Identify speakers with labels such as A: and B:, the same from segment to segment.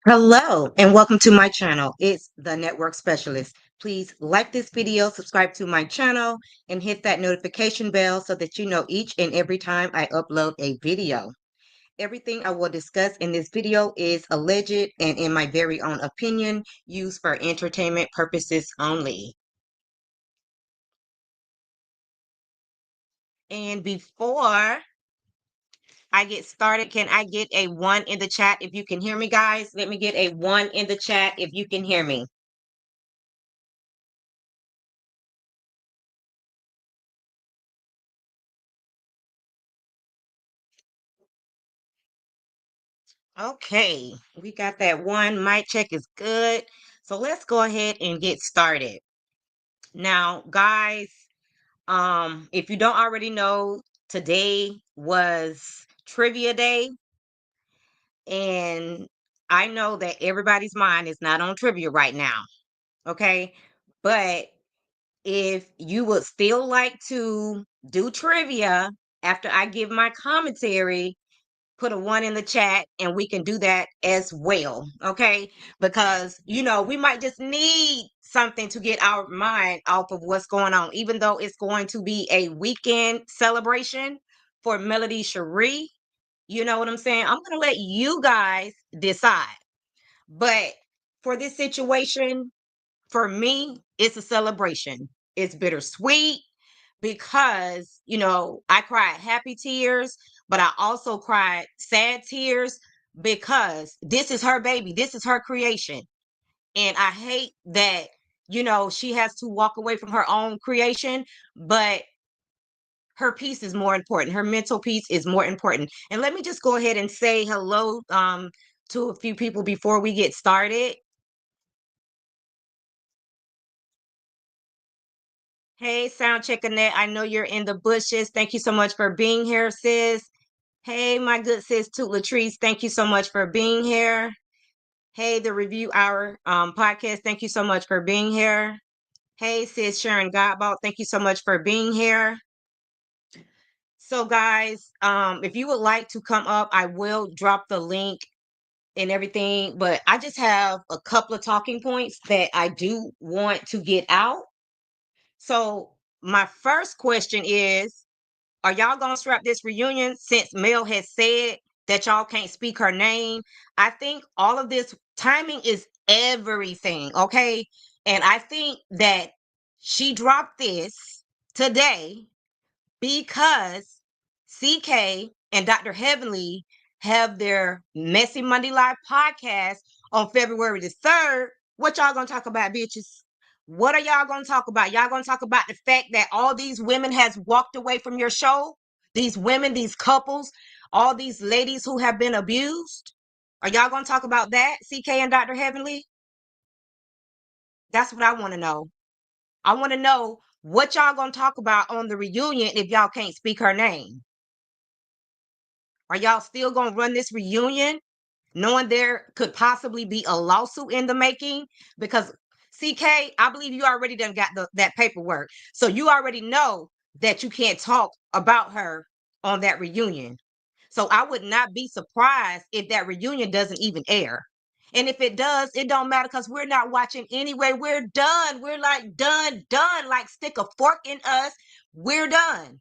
A: Hello and welcome to my channel. It's the Network Specialist. Please like this video, subscribe to my channel, and hit that notification bell so that you know each and every time I upload a video. Everything I will discuss in this video is alleged and in my very own opinion, used for entertainment purposes only. And before I get started, can I get a 1 in the chat if you can hear me, guys? Let me get a 1 in the chat if you can hear me. Okay, we got that one. Mic check is good. So let's go ahead and get started. Now, guys, if you don't already know, today was trivia day, and I know that everybody's mind is not on trivia right now. Okay, but if you would still like to do trivia after I give my commentary, put a 1 in the chat and we can do that as well. Okay. Because, we might just need something to get our mind off of what's going on, even though it's going to be a weekend celebration for Melody Cherie. You know what I'm saying? I'm going to let you guys decide. But for this situation, for me, it's a celebration. It's bittersweet because, I cried happy tears, but I also cried sad tears because this is her baby. This is her creation. And I hate that, she has to walk away from her own creation, but her peace is more important. Her mental peace is more important. And let me just go ahead and say hello to a few people before we get started. Hey, sound check Annette. I know you're in the bushes. Thank you so much for being here, sis. Hey, my good sis Toot Latrice. Thank you so much for being here. Hey, the Review Hour podcast. Thank you so much for being here. Hey, sis Sharon Godbout. Thank you so much for being here. So, guys, if you would like to come up, I will drop the link and everything. But I just have a couple of talking points that I do want to get out. So, my first question is, are y'all gonna strap this reunion since Mel has said that y'all can't speak her name? I think all of this timing is everything, okay? And I think that she dropped this today because CK and Dr. Heavenly have their Messy Monday Live podcast on February the 3rd. What y'all gonna talk about, bitches? What are y'all gonna talk about? Y'all gonna talk about the fact that all these women has walked away from your show? These women, these couples, all these ladies who have been abused? Are y'all gonna talk about that, CK and Dr. Heavenly? That's what I want to know. I want to know what y'all gonna talk about on the reunion if y'all can't speak her name. Are y'all still gonna run this reunion knowing there could possibly be a lawsuit in the making? Because CK, I believe you already done got that paperwork. So you already know that you can't talk about her on that reunion. So I would not be surprised if that reunion doesn't even air. And if it does, it don't matter because we're not watching anyway. We're done. We're like done. Like stick a fork in us. We're done.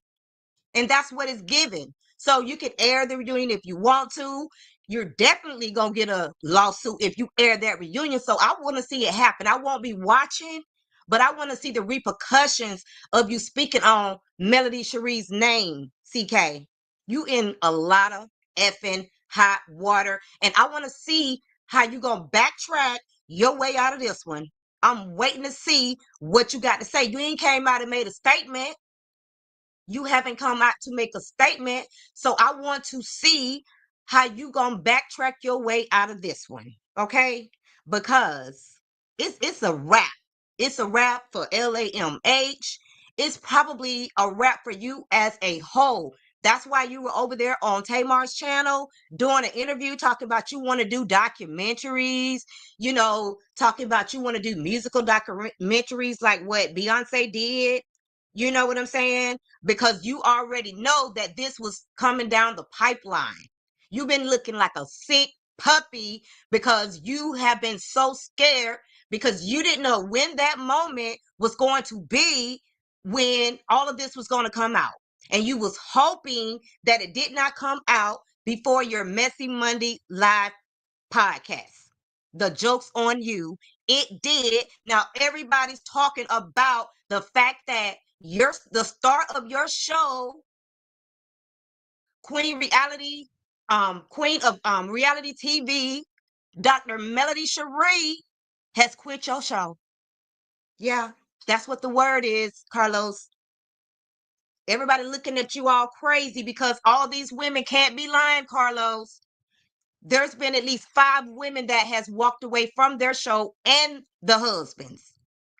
A: And that's what it's given. So you can air the reunion if you want to. You're definitely going to get a lawsuit if you air that reunion. So I want to see it happen. I won't be watching, but I want to see the repercussions of you speaking on Melody Cherie's name, CK. You in a lot of effing hot water. And I want to see how you going to backtrack your way out of this one. I'm waiting to see what you got to say. You ain't came out and made a statement. You haven't come out to make a statement. So I want to see how you gonna backtrack your way out of this one. Okay? Because it's a wrap. It's a wrap for LAMH. It's probably a wrap for you as a whole. That's why you were over there on Tamar's channel doing an interview talking about you want to do documentaries, talking about you want to do musical documentaries like what Beyonce did. You know what I'm saying? Because you already know that this was coming down the pipeline. You've been looking like a sick puppy because you have been so scared because you didn't know when that moment was going to be, when all of this was going to come out. And you was hoping that it did not come out before your Messy Monday live podcast. The joke's on you. It did. Now everybody's talking about the fact that the start of your show, Queen Reality, Queen of Reality TV, Dr. Melody Cherie has quit your show. Yeah, that's what the word is, Carlos. Everybody looking at you all crazy because all these women can't be lying, Carlos. There's been at least 5 women that has walked away from their show and the husbands.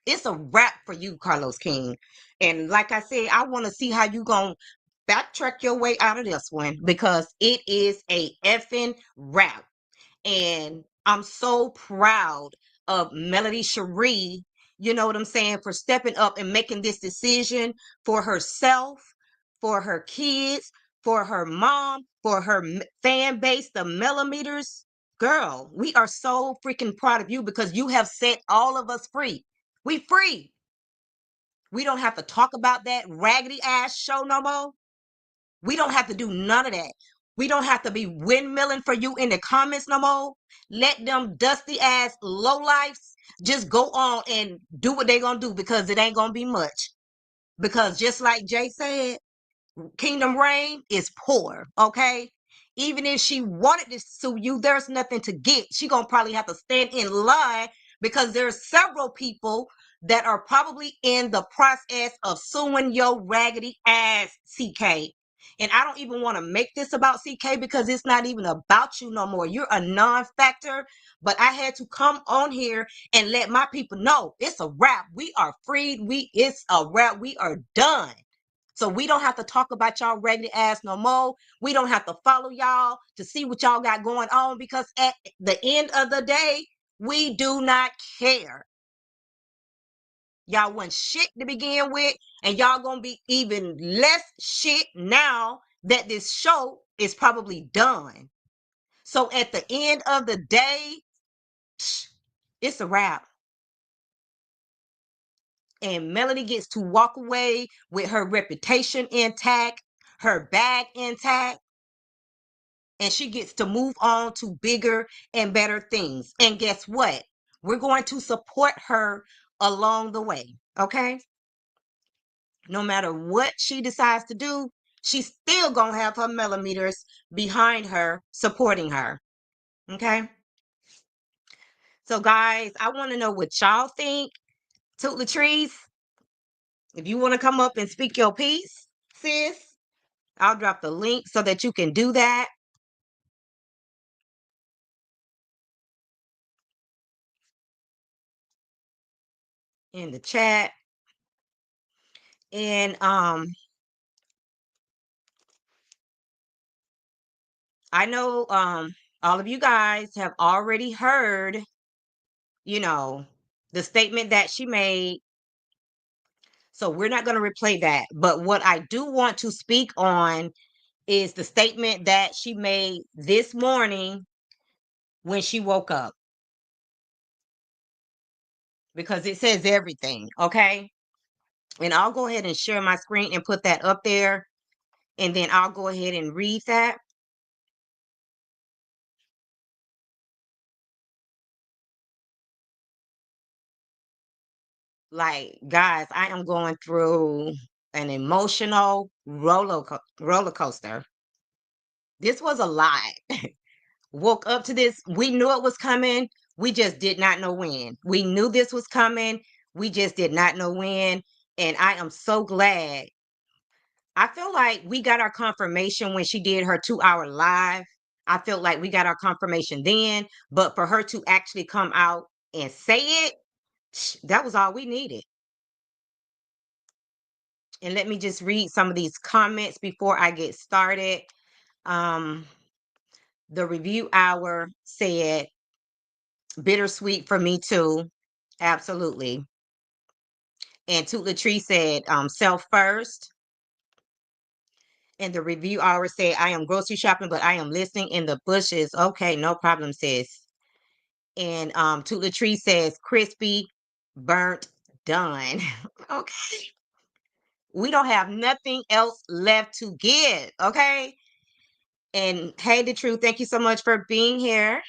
A: It's a wrap for you, Carlos King. And like I said, I want to see how you going to backtrack your way out of this one because it is a effing wrap. And I'm so proud of Melody Cherie, you know what I'm saying, for stepping up and making this decision for herself, for her kids, for her mom, for her fan base, the millimeters. Girl, we are so freaking proud of you because you have set all of us free. We free. We don't have to talk about that raggedy ass show no more. We don't have to do none of that. We don't have to be windmilling for you in the comments no more. Let them dusty ass lowlifes just go on and do what they gonna do because it ain't gonna be much. Because just like Jay said, Kingdom Reign is poor, okay? Even if she wanted to sue you, there's nothing to get. She gonna probably have to stand in line because there's several people that are probably in the process of suing your raggedy ass, CK. And I don't even want to make this about CK because it's not even about you no more. You're a non-factor, but I had to come on here and let my people know it's a wrap. We are freed. It's a wrap. We are done. So we don't have to talk about y'all raggedy ass no more. We don't have to follow y'all to see what y'all got going on because at the end of the day, we do not care. Y'all want shit to begin with, and y'all gonna be even less shit now that this show is probably done. So at the end of the day, it's a wrap. And Melody gets to walk away with her reputation intact, her bag intact, and she gets to move on to bigger and better things. And guess what? We're going to support her along the way, okay? No matter what she decides to do, she's still going to have her millimeters behind her, supporting her, okay? So, guys, I want to know what y'all think. Toot Latrice, if you want to come up and speak your piece, sis, I'll drop the link so that you can do that. In the chat. And I know all of you guys have already heard, you know, the statement that she made. So we're not going to replay that. But what I do want to speak on is the statement that she made this morning when she woke up. Because it says everything, okay? And I'll go ahead and share my screen and put that up there. And then I'll go ahead and read that. Like, guys, I am going through an emotional roller coaster. This was a lot. Woke up to this. We knew it was coming. We just did not know when. We knew this was coming. We just did not know when. And I am so glad. I feel like we got our confirmation when she did her 2-hour live. I felt like we got our confirmation then. But for her to actually come out and say it, that was all we needed. And let me just read some of these comments before I get started. The review hour said, bittersweet for me too. Absolutely. And Toot Latree said, self first. And the review always say, I am grocery shopping, but I am listening in the bushes. Okay, no problem, sis. And Toot Latree says, crispy, burnt, done. Okay. We don't have nothing else left to give. Okay. And hey, the truth, thank you so much for being here.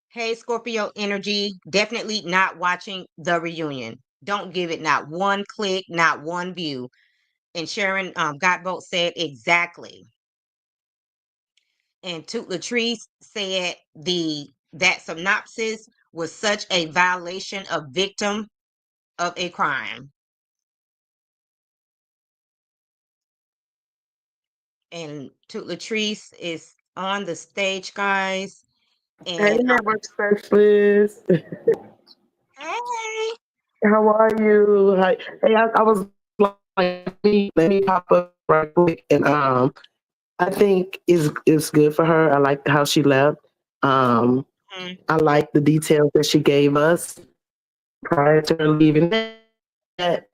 A: Hey, Scorpio energy, definitely not watching the reunion. Don't give it not one click, not one view. And Sharon Gotbolt said exactly. And Toot Latrice said that synopsis was such a violation of victim of a crime. And Toot Latrice is on the stage, guys.
B: Hey,
A: And
B: network specialist.
A: hey,
B: How are you? Hi. Hey, I was like, let me pop up right quick, and I think it's good for her. I like how she left.
A: mm,
B: I like the details that she gave us prior to her leaving. That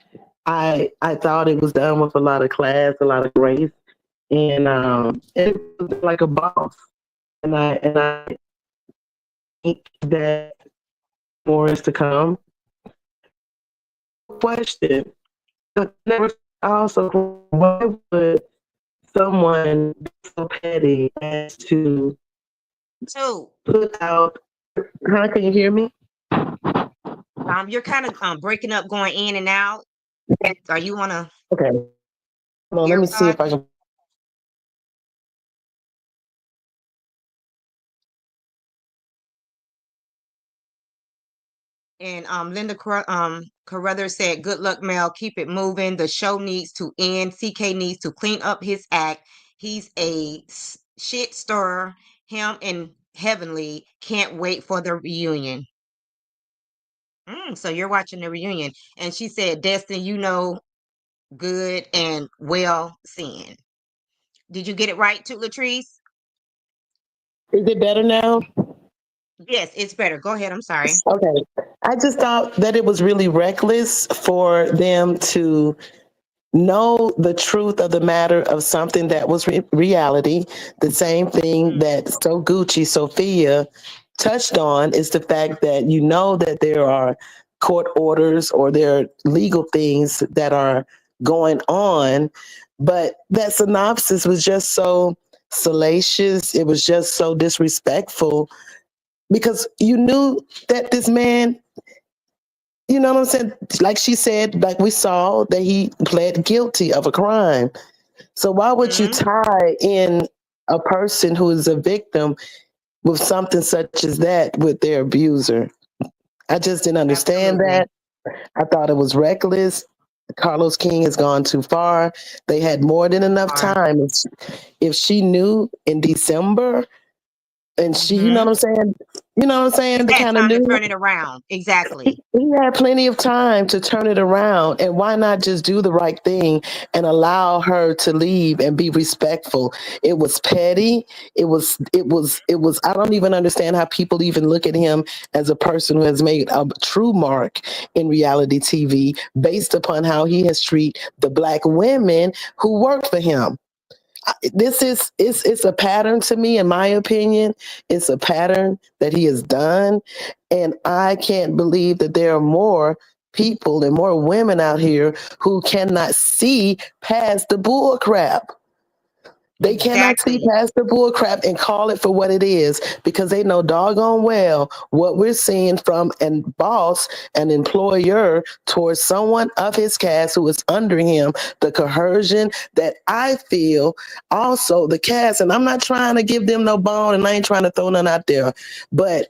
B: I thought it was done with a lot of class, a lot of grace, and it was like a boss. And I think that more is to come. Question. Never also why would someone be so petty as to
A: so
B: put out how can you hear me?
A: you're kind of breaking up, going in and out. Are you on a
B: Okay. Hold on, let me see
A: earpod?
B: if I can.
A: And Linda Carruthers said, "Good luck, Mel. Keep it moving. The show needs to end. CK needs to clean up his act. He's a shit stirrer. Him and Heavenly can't wait for the reunion." So you're watching the reunion, and she said, "Destin, you know, good and well seen." Did you get it right, to Latrice?
B: Is it better now?
A: Yes, it's better. Go ahead. I'm sorry.
B: Okay. I just thought that it was really reckless for them to know the truth of the matter of something that was reality. The same thing
A: Mm,
B: that So Gucci Sophia touched on is the fact that you know that there are court orders or there are legal things that are going on, but that synopsis was just so salacious. It was just so disrespectful because you knew that this man, you know what I'm saying? Like she said, like we saw that he pled guilty of a crime. So why would you
A: mm,
B: tie in a person who is a victim with something such as that with their abuser? I just didn't understand
A: absolutely.
B: that. I thought it was reckless. Carlos King has gone too far. They had more than enough
A: Are.
B: time. If she knew in December and she, you know what
A: Mm-hmm.
B: I'm saying? You know what I'm saying? The
A: Had
B: kind of
A: time to
B: knew
A: turn it around. Exactly.
B: he had plenty of time to turn it around. And why not just do the right thing and allow her to leave and be respectful? It was petty. It was I don't even understand how people even look at him as a person who has made a true mark in reality TV based upon how he has treated the black women who work for him. This is it's a pattern to me, in my opinion. It's a pattern that he has done, and I can't believe that there are more people and more women out here who cannot see past the bull crap. They cannot see
A: Exactly.
B: past the bull crap and call it for what it is because they know doggone well what we're seeing from a boss, an employer towards someone of his cast who is under him, the coercion that I feel also the cast, and I'm not trying to give them no bone and I ain't trying to throw none out there, but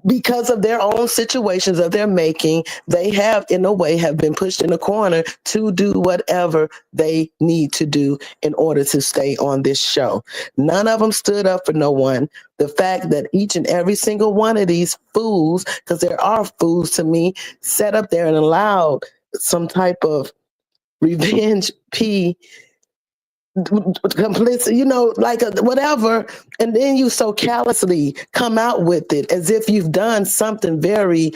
B: because of their own situations of their making, they have in a way have been pushed in a corner to do whatever they need to do in order to stay on this show. None of them stood up for no one. The fact that each and every single one of these fools, because there are fools to me, sat up there and allowed some type of revenge p complicit, like whatever, and then you so callously come out with it as if you've done something very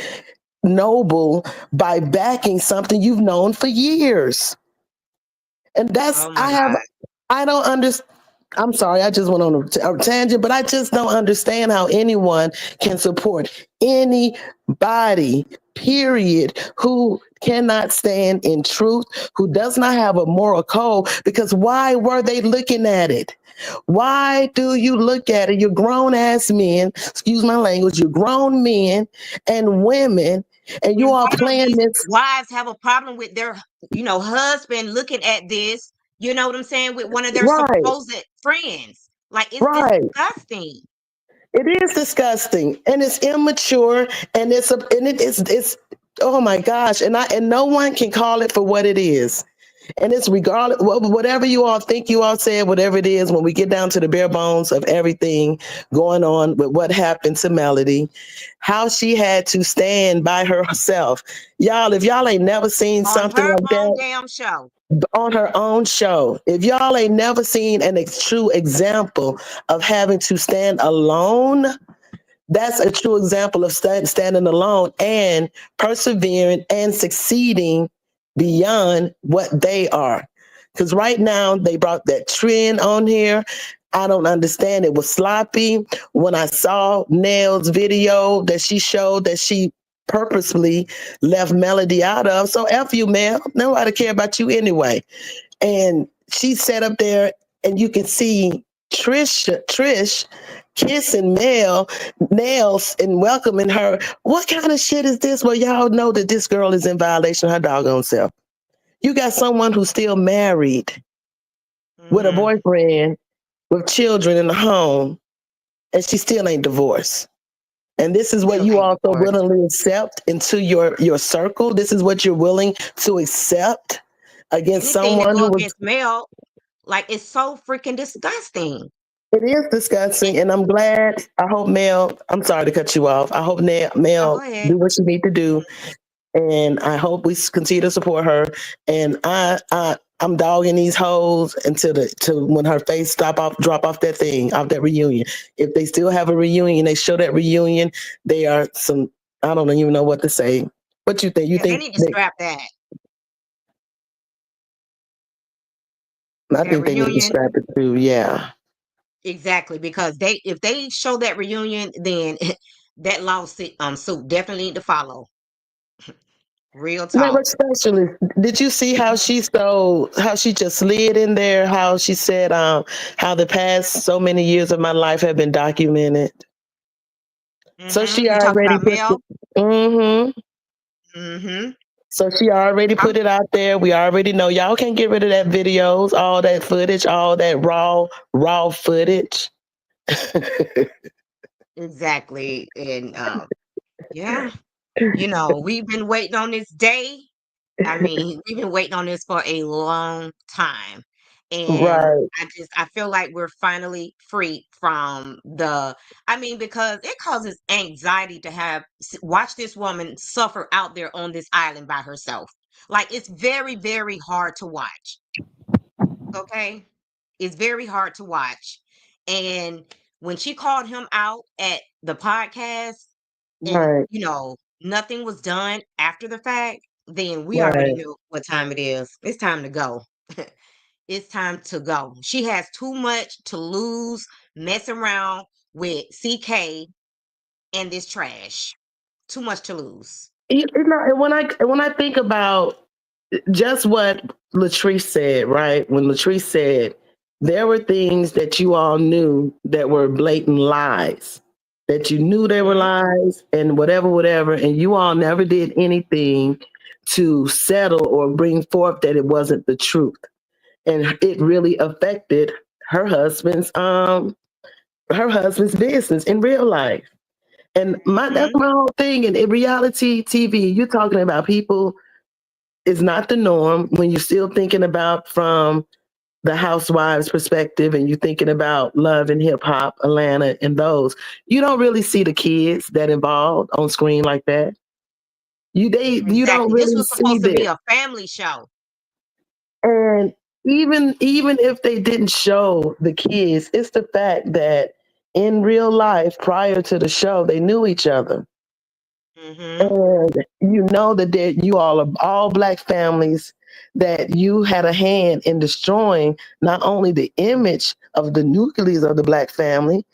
B: noble by backing something you've known for years. And that's
A: Oh my God.
B: I don't understand. I'm sorry, I just went on a tangent, but I just don't understand how anyone can support anybody, period, who cannot stand in truth, who does not have a moral code. Because why were they looking at it? Why do you look at it? You're grown ass men, excuse my language, you're grown men and women, and you
A: And
B: are
A: why don't
B: playing
A: these
B: this.
A: wives have a problem with their, husband looking at this, you know what I'm saying, with one of their
B: Right,
A: supposed friends? Like, it's
B: right.
A: disgusting.
B: It is disgusting and it's immature and it's oh my gosh, and no one can call it for what it is. And it's regardless whatever you all think you all said, whatever it is, when we get down to the bare bones of everything going on with what happened to Melody, how she had to stand by herself. Y'all, if y'all ain't never seen
A: On
B: something
A: her
B: like
A: own
B: that
A: damn show.
B: on her own show, if y'all ain't never seen true example of having to stand alone, that's a true example of standing alone and persevering and succeeding beyond what they are. Because right now they brought that trend on here. I don't understand. It was sloppy. When I saw Nell's video that she showed that she purposely left Melody out of. So F you, Mel. Nobody care about you anyway. And she sat up there and you can see Trish kissing Nails and welcoming her. What kind of shit is this? Well, y'all know that this girl is in violation of her doggone self. You got someone who's still married with a
A: Hmm.
B: boyfriend with children in the home, and she still ain't divorced. And this is what
A: Still
B: you
A: ain't
B: also
A: divorced.
B: willingly accept into your circle. This is what you're willing to accept against
A: Anything that
B: someone
A: go
B: who was.
A: against Mel, like, it's so freaking disgusting.
B: It is
A: And
B: disgusting, and I'm glad. I hope Mel. I'm sorry to cut you off. I hope
A: no, go
B: Mel
A: ahead.
B: do what she need to do, and I hope we continue to support her. And I'm dogging these hoes until when her face drop off that thing off that reunion. If they still have a reunion, they show that reunion. They are some. I don't even know what to say. What you think? You
A: Yeah, they
B: think
A: need to
B: they?
A: scrap that.
B: I
A: That
B: think they need to
A: reunion.
B: scrap it too. Yeah.
A: Exactly, because if they show that reunion, then that lawsuit suit definitely need to follow. Real
B: Never
A: talk.
B: especially. Did you see how she just slid in there? How she said, how the past so many years of my life have been documented. So she
A: You talking
B: already
A: about
B: put
A: Mel?
B: mm-hmm.
A: Mm-hmm.
B: So she already
A: I'm
B: put it out there. We already know y'all can't get rid of that videos, all that footage, all that raw footage.
A: exactly, and yeah, we've been waiting on this day. I mean, we've been waiting on this for a long time. And
B: Right,
A: I feel like we're finally free from because it causes anxiety to watch this woman suffer out there on this island by herself. Like, it's very, very hard to watch. Okay. It's very hard to watch. And when she called him out at the podcast and,
B: right,
A: nothing was done after the fact, then we already
B: right.
A: know what time it is. It's time to go. It's time to go. She has too much to lose messing around with CK and this trash. Too much to lose.
B: And when I think about just what Latrice said, right? When Latrice said there were things that you all knew that were blatant lies, that you knew they were
A: Mhm.
B: lies and whatever, and you all never did anything to settle or bring forth that it wasn't the truth. And it really affected her husband's um her husband's business in real life. And that's
A: Mhm.
B: my whole thing. And in reality TV, you're talking about people is not the norm when you're still thinking about from the housewives perspective and you're thinking about love and hip hop, Atlanta and those. You don't really see the kids that involved on screen like that. You don't
A: Exactly. This
B: really
A: was
B: see
A: supposed to be
B: that.
A: a family show.
B: And even if they didn't show the kids, it's the fact that in real life prior to the show, they knew each other.
A: Mhm.
B: And you know that you all are all black families. that you had a hand in destroying not only the image of the nucleus of the Black family,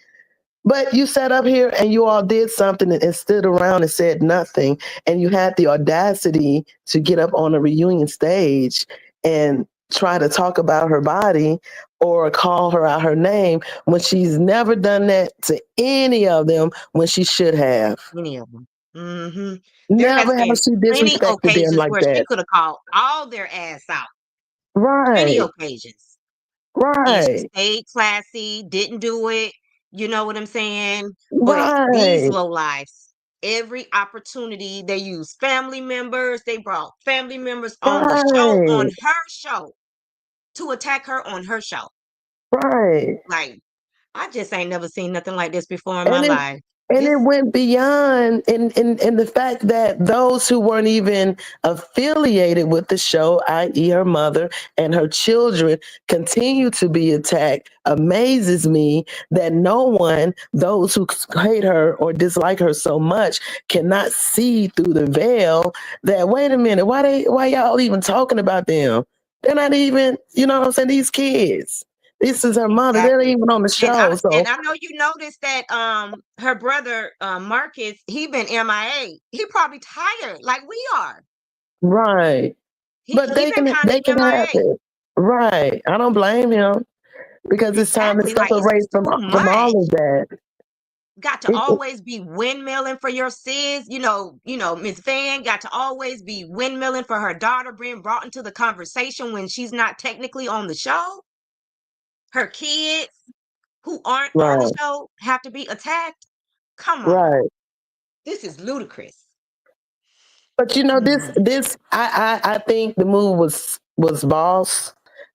B: but you sat up here and you all did something and stood around and said nothing. And you had the audacity to get up on a reunion stage and try to talk about her body or call her out her name when she's never done that to any of them when she should have.
A: Any of them. Hmm. There has
B: Never
A: been
B: has she
A: plenty
B: disrespected them
A: occasions
B: like
A: where she
B: that.
A: could have called all their ass out. Plenty
B: Right,
A: occasions. And she
B: right,
A: stayed classy, didn't do it. You know what I'm saying? But these
B: right,
A: low lives, every opportunity they use family members, they brought family members on the show, on
B: right,
A: her show, to attack her on her show.
B: right.
A: Like, I just ain't never seen nothing like this before in my
B: And it
A: life.
B: and it
A: This
B: went beyond in the fact that those who weren't even affiliated with the show, i.e. her mother and her children, continue to be attacked. Amazes me that no one, those who hate her or dislike her so much, cannot see through the veil that, wait a minute, why y'all even talking about them? They're not even, you know what I'm saying, these kids. This is her mother. They're not
A: exactly.
B: even on the show.
A: And
B: So
A: I know you noticed that her brother Marcus, he been MIA. He probably tired like we are.
B: right. But
A: He been kind of
B: they can have
A: MIA.
B: it. Right. I don't blame him because it's time to
A: Exactly. Like it's
B: separate
A: just too
B: from all of
A: much.
B: that.
A: Got to
B: It,
A: always be windmilling for your sis. Miss Van got to always be windmilling for her daughter being brought into the conversation when she's not technically on the show. Her kids who aren't on the
B: right.
A: show have to be attacked. Come on.
B: Right.
A: This is ludicrous.
B: But you know
A: Mhm.
B: I think the move was boss.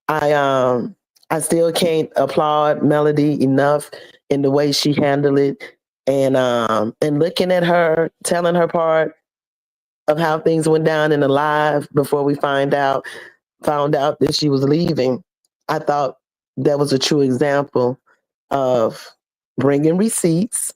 B: I um I still can't applaud Melody enough in the way she handled it and looking at her telling her part of how things went down in the live before we found out that she was leaving. I thought that was a true example of bringing receipts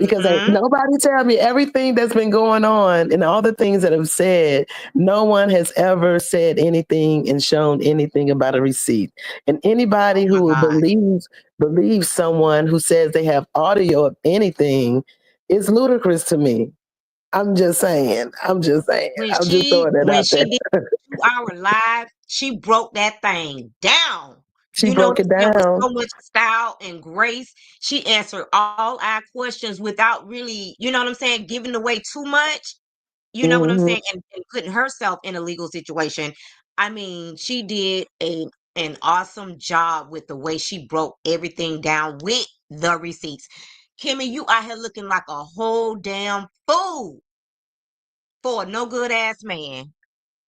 B: because ain't
A: Mhm.
B: nobody tell me everything that's been going on and all the things that have said. No one has ever said anything and shown anything about a receipt. And
A: Oh
B: anybody
A: my
B: who
A: God.
B: believes someone who says they have audio of anything is ludicrous to me. I'm just saying. I'm just saying.
A: When
B: I'm just
A: she
B: throwing that
A: when
B: out
A: she
B: there.
A: did 2 hour live, she broke that thing down.
B: She
A: What
B: broke
A: I'm
B: it
A: saying, with
B: down.
A: so much style and grace. She answered all our questions without really, you know what I'm saying, giving away too much. You know what I'm
B: Mhm.
A: saying? And putting herself in a legal situation. I mean, she did an awesome job with the way she broke everything down with the receipts. Kimmy, you out here looking like a whole damn fool for a no good ass man.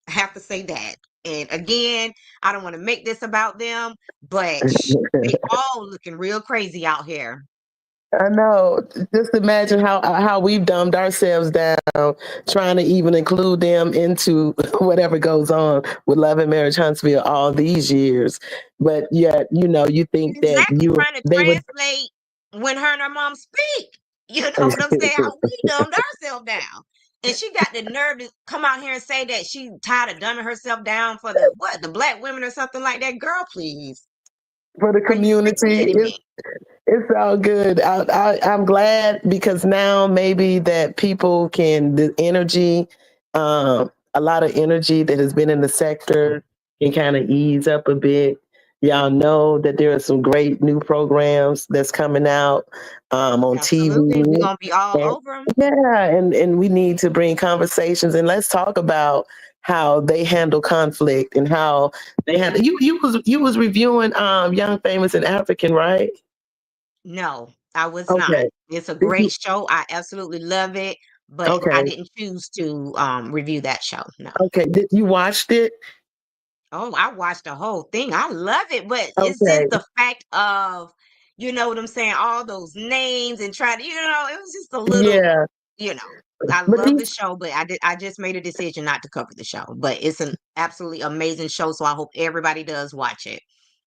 A: I have to say that. And again, I don't want to make this about them, but they all looking real crazy out here.
B: I know. Just imagine how we've dumbed ourselves down trying to even include them into whatever goes on with Love and Marriage Huntsville all these years. But yet, you think that
A: Exactly, trying to
B: they would
A: translate when her and her mom speak. You know what I'm saying? How we dumbed ourselves down. And she got the nerve to come out here and say that she tired of dumbing herself down for the black women or something like that. Girl, please.
B: for the
A: Are you freaking
B: community.
A: kidding me?
B: It's all good. I'm glad because now maybe that people can, the energy, a lot of energy that has been in the sector can kind of ease up a bit. Y'all know that there are some great new programs that's coming out on
A: Absolutely. We're
B: TV.
A: gonna be all
B: And
A: over them.
B: yeah, and we need to bring conversations and let's talk about how they handle conflict and how they handle you was reviewing Young Famous and African, right?
A: No, I was not.
B: Okay.
A: It's a
B: Did
A: great
B: you
A: show. I absolutely love it, but I
B: okay.
A: didn't choose to review that show. No.
B: Okay. Did you watched it?
A: Oh, I watched the whole thing. I love it, but it's just
B: Okay.
A: the fact of, you know what I'm saying, all those names and trying to, it was just a little,
B: Yeah.
A: you know. I
B: But
A: love the show, but I just made a decision not to cover the show. But it's an absolutely amazing show, so I hope everybody does watch it.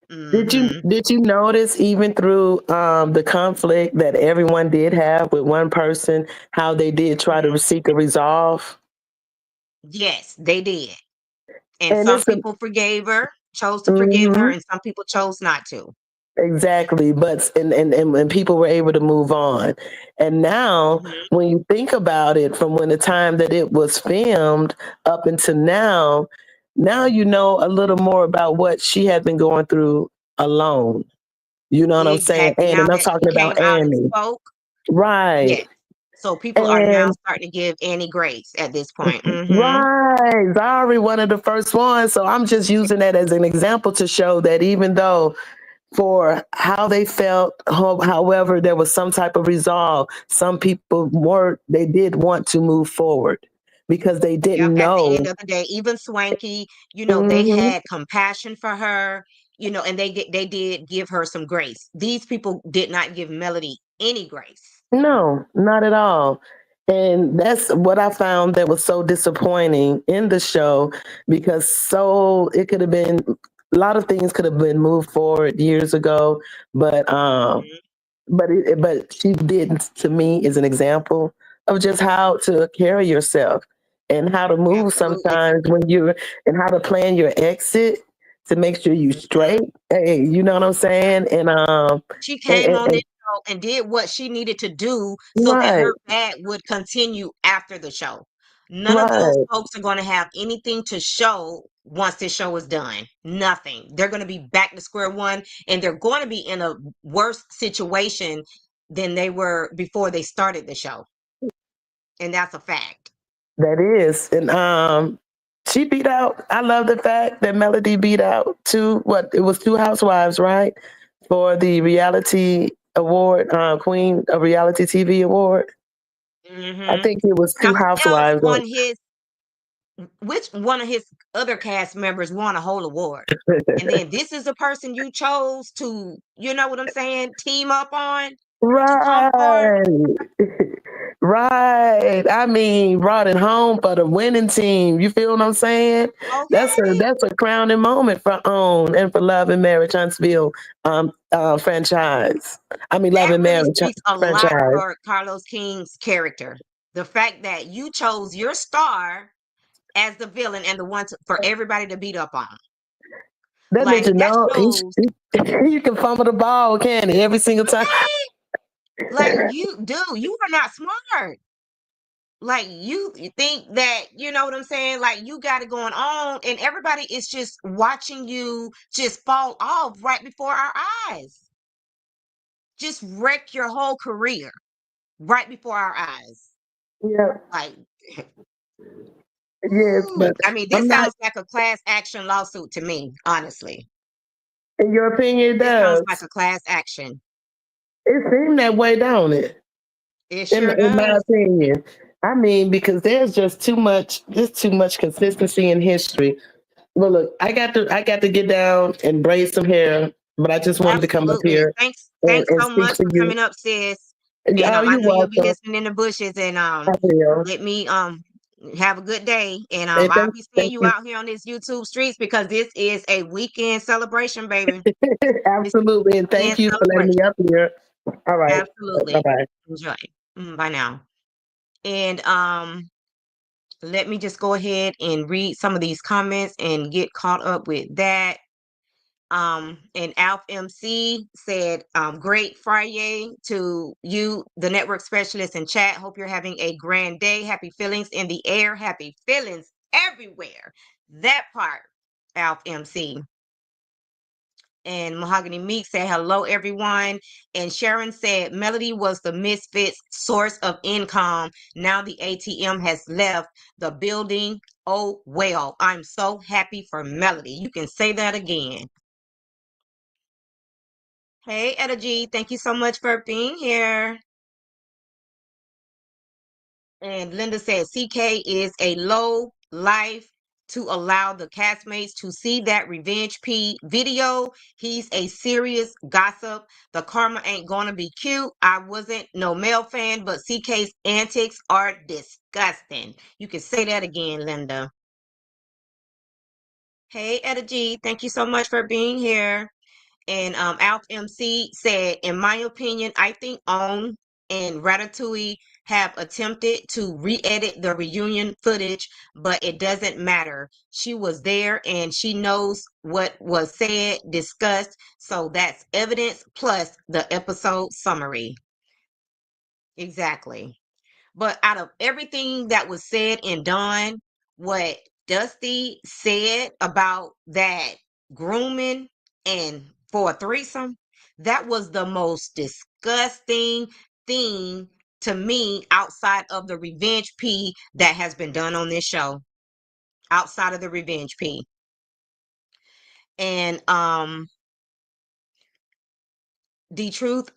A: Hmm.
B: did you notice even through the conflict that everyone did have with one person, how they did try to seek a resolve?
A: Yes, they did. And
B: And
A: some
B: it's a
A: people forgave her, chose to forgive her,
B: mhm.
A: and some people chose not to.
B: Exactly, but and people were able to move on. And now,
A: Mhm.
B: when you think about it, from when the time that it was filmed up until now you know a little more about what she had been going through alone. You know what I'm saying?
A: Exactly.
B: And
A: Now
B: I'm
A: that she
B: talking about
A: came out and
B: Annie,
A: spoke,
B: right?
A: yes. So people are now
B: And
A: starting to give Annie grace at this point. Mhm.
B: right, Zari, one of the first ones. So I'm just using that as an example to show that even though for how they felt. However, there was some type of resolve. Some people they did want to move forward because they
A: Yep,
B: didn't
A: at the end
B: know.
A: of the day, even Swanky, they
B: Hmm.
A: had compassion for her, and they did give her some grace. These people did not give Melody any grace.
B: No, not at all. And that's what I found that was so disappointing in the show because it could have been a lot of things could have been moved forward years ago, but
A: Mhm.
B: but she did to me is an example of just how to carry yourself and how to move
A: Absolutely.
B: sometimes when you're and how to plan your exit to make sure you
A: Mhm.
B: straight. Hey, you know what I'm saying?
A: She
B: And,
A: came on this show and did what she needed to do so that
B: right,
A: her bag would continue after the show. None of those
B: right.
A: folks are going to have anything to show once this show is done. Nothing. They're going to be back to square one, and they're going to be in a worse situation than they were before they started the show. And that's a fact.
B: That is. And she beat out I love the fact that Melody beat out two housewives, right? For the reality award, Queen of Reality TV award. I
A: Hmm.
B: think it was
A: Now,
B: two
A: who else
B: housewives.
A: won his? Which one of his other cast members won a whole award? And then this is the person you chose to, you know what I'm saying, team up on to come forward.
B: Right. Right. I mean, brought it home for the winning team. You feel what I'm saying?
A: Okay.
B: That's a crowning moment for OWN and for Love and Marriage Huntsville franchise. I mean Love
A: That
B: and
A: really
B: Marriage
A: speaks a lot
B: franchise.
A: for Carlos King's character. The fact that you chose your star as the villain and the one for everybody to beat up on.
B: That let
A: Like
B: you
A: that
B: know
A: shows,
B: you can fumble the ball, can he? Every single time.
A: okay, like you are not smart. Like you think that, you know what I'm saying? Like you got it going on, and everybody is just watching you just fall off right before our eyes. Just wreck your whole career right before our eyes.
B: Yeah.
A: Like,
B: Yes,
A: ooh,
B: but
A: I mean, this
B: I'm not
A: sounds like a class action lawsuit to me, honestly.
B: in your opinion it
A: This sounds like
B: does.
A: a class action.
B: It seemed that way, don't it?
A: It sure
B: In my
A: does.
B: opinion. I mean, because there's too much consistency in history. Well, look, I got to get down and braid some hair, but I just wanted to come up
A: Absolutely.
B: here
A: Thanks
B: and
A: so
B: speak
A: much
B: to
A: for
B: you.
A: coming up, sis. And
B: Oh,
A: I
B: you're
A: know you'll be
B: welcome.
A: listening in the bushes, and
B: I will.
A: let me have a good day. And
B: And
A: I'll be seeing
B: thank
A: you
B: you.
A: out here on this YouTube streets because this is a weekend celebration, baby. This is a
B: Absolutely. And thank
A: weekend
B: you for letting me
A: celebration.
B: up here. All right. Bye
A: Absolutely.
B: bye.
A: Enjoy. Bye now. And let me just go ahead and read some of these comments and get caught up with that. And Alf MC said, great Friday to you, the network specialist in chat. Hope you're having a grand day. Happy feelings in the air. Happy feelings everywhere. That part, Alf MC. And Mahogany Meek said, hello, everyone. And Sharon said, Melody was the misfits source of income. Now the ATM has left the building. Oh, well, I'm so happy for Melody. You can say that again. Hey, Etta G, thank you so much for being here. And Linda said CK is a low life to allow the castmates to see that Revenge P video. He's a serious gossip. The karma ain't gonna be cute. I wasn't no male fan, but CK's antics are disgusting. You can say that again, Linda. Hey, Etta G, thank you so much for being here. And Alf MC said, in my opinion, I think OWN and Ratatouille have attempted to re-edit the reunion footage, but it doesn't matter. She was there and she knows what was said, discussed. So that's evidence plus the episode summary. Exactly. But out of everything that was said and done, what Dusty said about that grooming and for a threesome, that was the most disgusting thing to me outside of the revenge P that has been done on this show. Outside of the revenge P. And the truth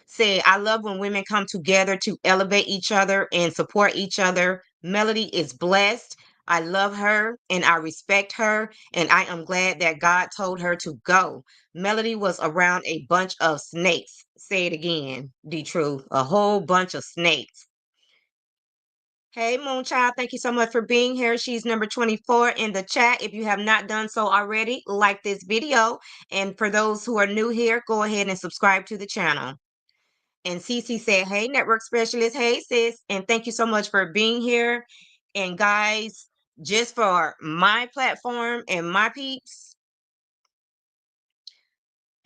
A: said, I love when women come together to elevate each other and support each other. Melody is blessed. I love her and I respect her, and I am glad that God told her to go. Melody was around a bunch of snakes. Say it again, the truth. A whole bunch of snakes. Hey, Moonchild, thank you so much for being here. She's number 24 in the chat. If you have not done so already, like this video. And for those who are new here, go ahead and subscribe to the channel. And Cece said, hey, network specialist. Hey, sis. And thank you so much for being here. And guys, just for my platform and my peeps.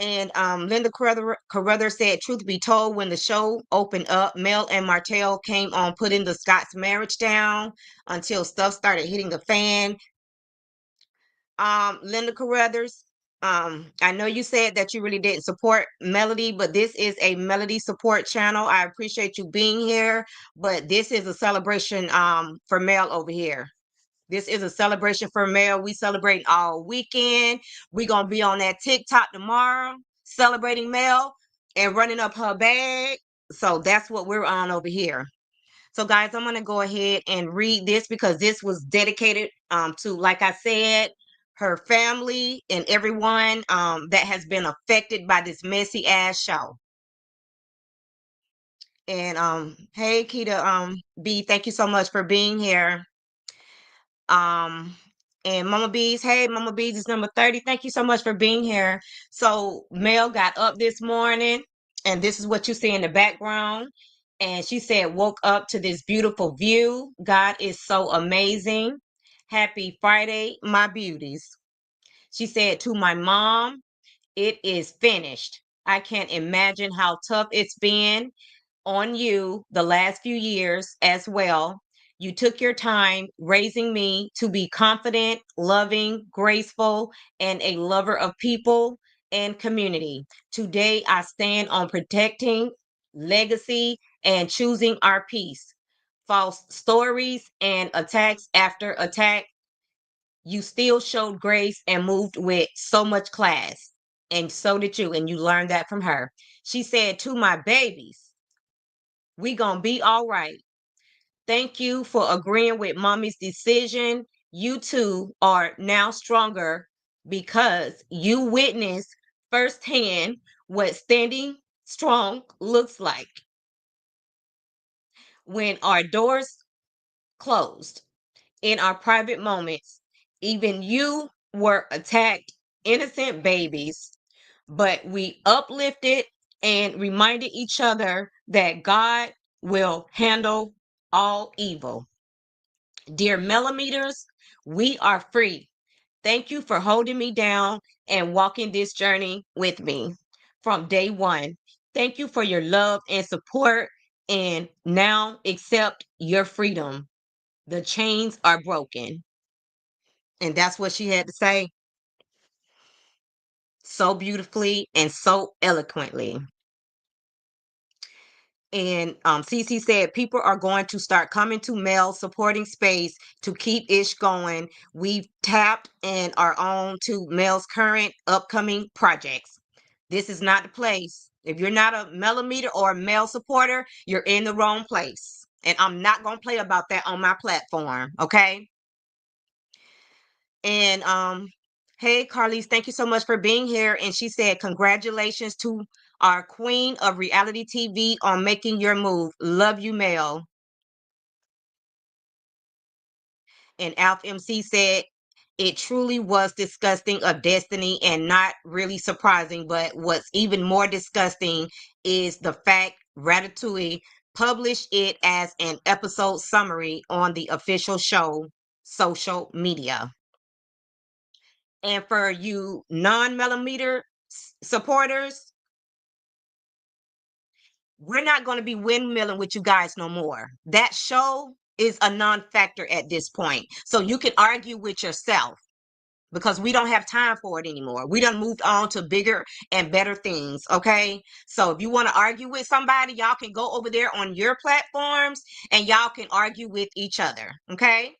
A: And Linda Carruthers said, truth be told, when the show opened up, Mel and Martell came on putting the Scott's marriage down until stuff started hitting the fan. Linda Carruthers, I know you said that you really didn't support Melody, but this is a Melody support channel. I appreciate you being here, but this is a celebration for Mel over here. This is a celebration for Mel. We celebrating all weekend. We gonna be on that TikTok tomorrow, celebrating Mel and running up her bag. So that's what we're on over here. So guys, I'm gonna go ahead and read this because this was dedicated to, like I said, her family and everyone that has been affected by this messy ass show. And hey Keita B, thank you so much for being here. And Mama Bees, hey, Mama Bees is number 30. Thank you so much for being here. So Mel got up this morning, and this is what you see in the background. And she said, woke up to this beautiful view. God is so amazing. Happy Friday, my beauties. She said to my mom, it is finished. I can't imagine how tough it's been on you the last few years as well. You took your time raising me to be confident, loving, graceful, and a lover of people and community. Today, I stand on protecting legacy and choosing our peace. False stories and attacks after attack, you still showed grace and moved with so much class. And so did you. And you learned that from her. She said, to my babies, we gonna be all right. Thank you for agreeing with mommy's decision. You two are now stronger because you witnessed firsthand what standing strong looks like. When our doors closed in our private moments, even you were attacked, innocent babies, but we uplifted and reminded each other that God will handle all evil. Dear millimeters, we are free. Thank you for holding me down and walking this journey with me from day one. Thank you for your love and support. And now accept your freedom. The chains are broken. And that's what she had to say so beautifully and so eloquently. And Cece said people are going to start coming to Mel supporting space to keep Ish going. We've tapped and are on to Mel's current upcoming projects. This is not the place. If you're not a millimeter or a Mel supporter, you're in the wrong place. And I'm not going to play about that on my platform. Okay. And hey Carlise, thank you so much for being here. And she said, congratulations to our queen of reality TV on making your move. Love you, Mel. And Alf MC said, it truly was disgusting of Destiny and not really surprising. But what's even more disgusting is the fact Ratatouille published it as an episode summary on the official show social media. And for you non-millimeter supporters, we're not going to be windmilling with you guys no more. That show is a non-factor at this point. So you can argue with yourself because we don't have time for it anymore. We done moved on to bigger and better things, okay? So if you want to argue with somebody, y'all can go over there on your platforms and y'all can argue with each other, okay?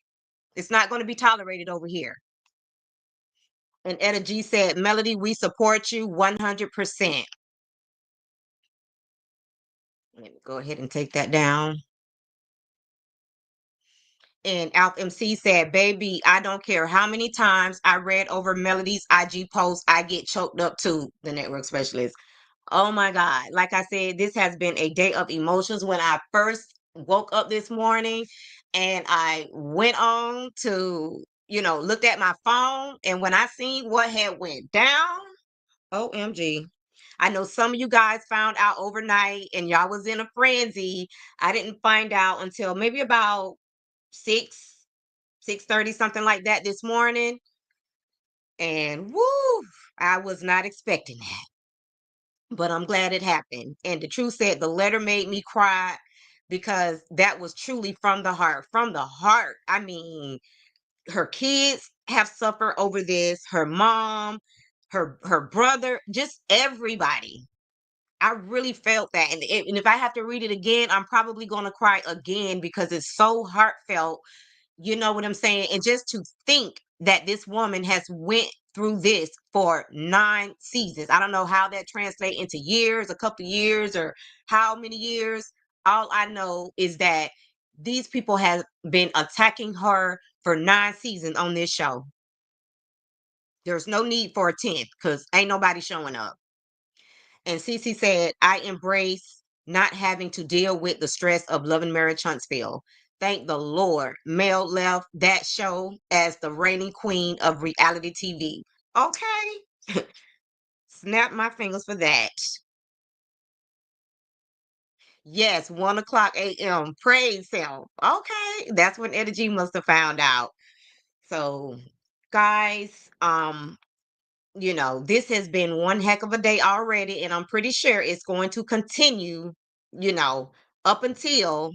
A: It's not going to be tolerated over here. And Etta G said, Melody, we support you 100%. Let me go ahead and take that down. And Alf MC said, baby, I don't care how many times I read over Melody's IG post, I get choked up too, the network specialist. Oh my God. Like I said, this has been a day of emotions. When I first woke up this morning and I went on to, looked at my phone, and when I seen what had went down, OMG. I know some of you guys found out overnight and y'all was in a frenzy. I didn't find out until maybe about 6:30, something like that this morning. And woo, I was not expecting that. But I'm glad it happened. And the truth said, the letter made me cry because that was truly from the heart. From the heart. I mean, her kids have suffered over this, her mom, her brother, just everybody. I really felt that. And if I have to read it again, I'm probably going to cry again because it's so heartfelt. You know what I'm saying? And just to think that this woman has went through this for 9 seasons. I don't know how that translates into years, a couple of years, or how many years. All I know is that these people have been attacking her for 9 seasons on this show. There's no need for a 10th because ain't nobody showing up. And Cece said, I embrace not having to deal with the stress of loving Marriage Huntsville. Thank the Lord, Mel left that show as the reigning queen of reality TV. Okay. Snap my fingers for that. Yes, 1:00 a.m. Praise him. Okay. That's when Energy must have found out. So, guys, this has been one heck of a day already, and I'm pretty sure it's going to continue, you know, up until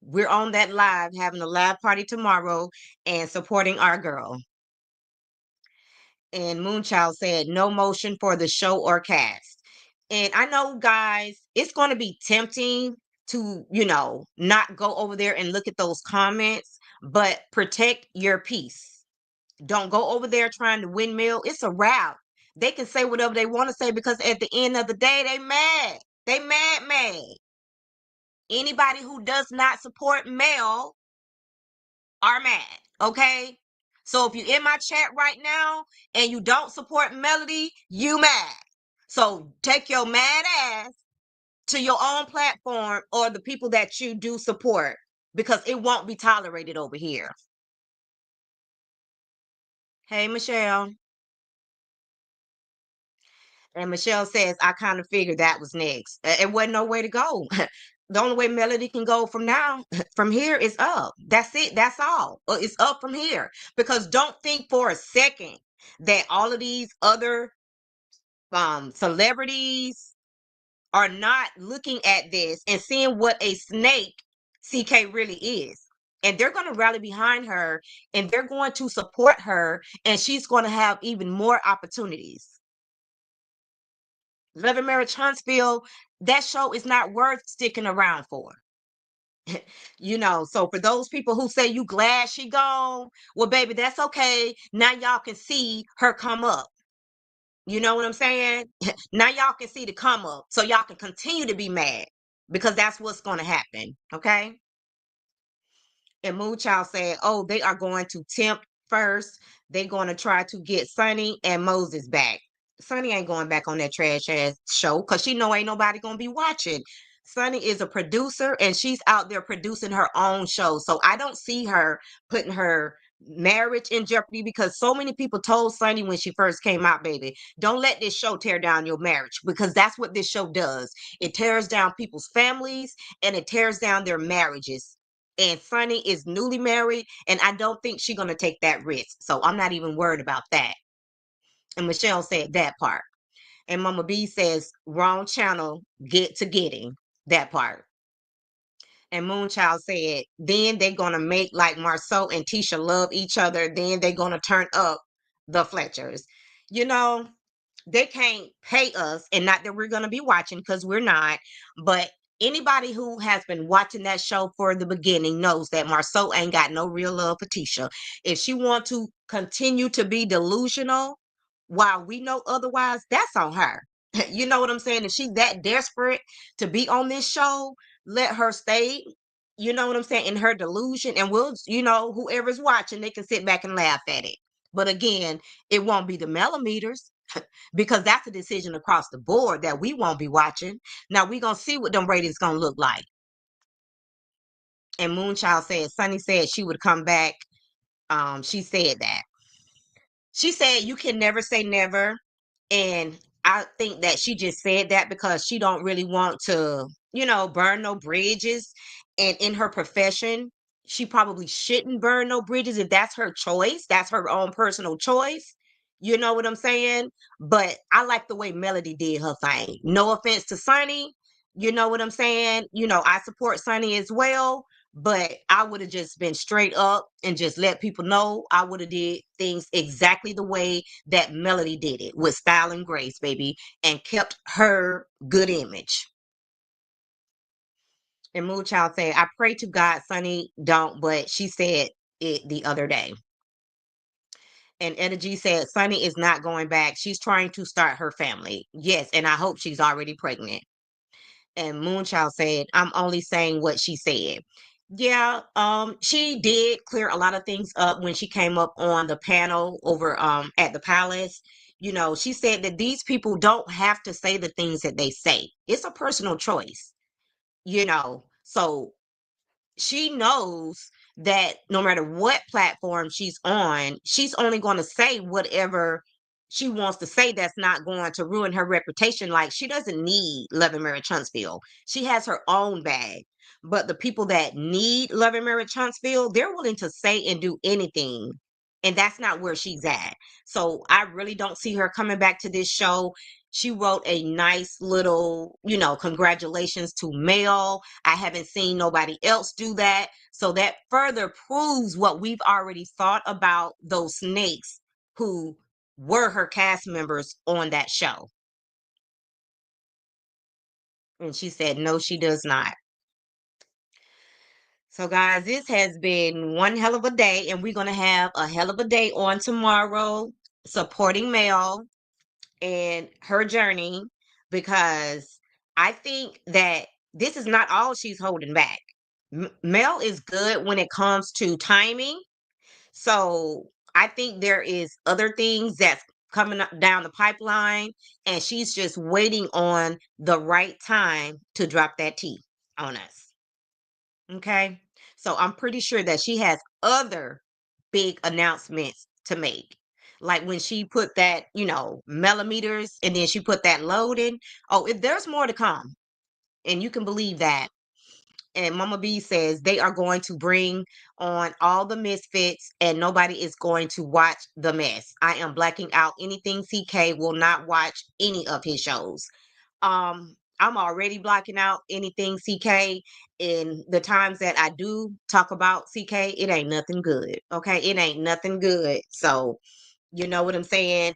A: we're on that live, having a live party tomorrow and supporting our girl. And Moonchild said, no motion for the show or cast. And I know, guys, it's going to be tempting to, not go over there and look at those comments, but protect your peace. Don't go over there trying to windmill. It's a wrap. They can say whatever they want to say because at the end of the day, they mad. They mad. Anybody who does not support Mel are mad. Okay? So if you're in my chat right now and you don't support Melody, you mad. So take your mad ass to your own platform or the people that you do support because it won't be tolerated over here. Hey, Michelle. And Michelle says, I kind of figured that was next. It wasn't no way to go. The only way Melody can go from now, from here, is up. That's it. That's all. It's up from here. Because don't think for a second that all of these other celebrities are not looking at this and seeing what a snake CK really is. And they're going to rally behind her and they're going to support her, and she's going to have even more opportunities. Love and Marriage Huntsville, that show is not worth sticking around for. So for those people who say you glad she gone, well, baby, that's okay. Now y'all can see her come up. You know what I'm saying? Now y'all can see the come up. So y'all can continue to be mad because that's what's going to happen. Okay. And Moonchild said, oh, they are going to tempt first. They're going to try to get Sonny and Moses back. Sonny ain't going back on that trash ass show because she know ain't nobody gonna be watching. Sonny is a producer and she's out there producing her own show. So I don't see her putting her marriage in jeopardy, because so many people told Sunny when she first came out, baby, don't let this show tear down your marriage, because that's what this show does. It tears down people's families and it tears down their marriages. And Sunny is newly married, and I don't think she's going to take that risk. So I'm not even worried about that. And Michelle said that part. And Mama B says, wrong channel, get to getting that part. And Moonchild said, then they're going to make like Marceau and Tisha love each other. Then they're going to turn up the Fletchers. You know, they can't pay us, and not that we're going to be watching, because we're not. But anybody who has been watching that show for the beginning knows that Marceau ain't got no real love for Tisha. If she want to continue to be delusional while we know otherwise, that's on her. You know what I'm saying? If she's that desperate to be on this show, let her stay, you know what I'm saying, in her delusion, and we'll, whoever's watching, they can sit back and laugh at it. But again, it won't be the millimeters, because that's a decision across the board that we won't be watching. Now we're gonna see what them ratings gonna look like. And Moonchild said, Sunny said she would come back. She said that. She said you can never say never. And I think that she just said that because she don't really want to, burn no bridges. And in her profession, she probably shouldn't burn no bridges if that's her choice. That's her own personal choice. You know what I'm saying? But I like the way Melody did her thing. No offense to Sunny. You know what I'm saying? I support Sunny as well. But I would have just been straight up and just let people know. I would have did things exactly the way that Melody did it, with style and grace, baby, and kept her good image. And Moonchild said, I pray to God Sunny don't, but she said it the other day. And Energy said, Sunny is not going back. She's trying to start her family. Yes, and I hope she's already pregnant. And Moonchild said, I'm only saying what she said. Yeah, she did clear a lot of things up when she came up on the panel over at the palace. She said that these people don't have to say the things that they say. It's a personal choice, so she knows that no matter what platform she's on, she's only going to say whatever she wants to say that's not going to ruin her reputation. Like, she doesn't need Love and Marriage Huntsville. She has her own bag. But the people that need Love and Marriage Huntsville, they're willing to say and do anything. And that's not where she's at. So I really don't see her coming back to this show. She wrote a nice little, congratulations to Mel. I haven't seen nobody else do that. So that further proves what we've already thought about those snakes who were her cast members on that show. And she said, no, she does not. So, guys, this has been one hell of a day, and we're going to have a hell of a day on tomorrow supporting Mel and her journey, because I think that this is not all she's holding back. Mel is good when it comes to timing. So I think there is other things that's coming up down the pipeline, and she's just waiting on the right time to drop that T on us. Okay. So I'm pretty sure that she has other big announcements to make. Like when she put that, millimeters, and then she put that load in. Oh, if there's more to come. And you can believe that. And Mama B says they are going to bring on all the misfits, and nobody is going to watch the mess. I am blacking out anything CK, will not watch any of his shows. I'm already blocking out anything CK. In the times that I do talk about CK, it ain't nothing good. Okay, it ain't nothing good. So you know what I'm saying?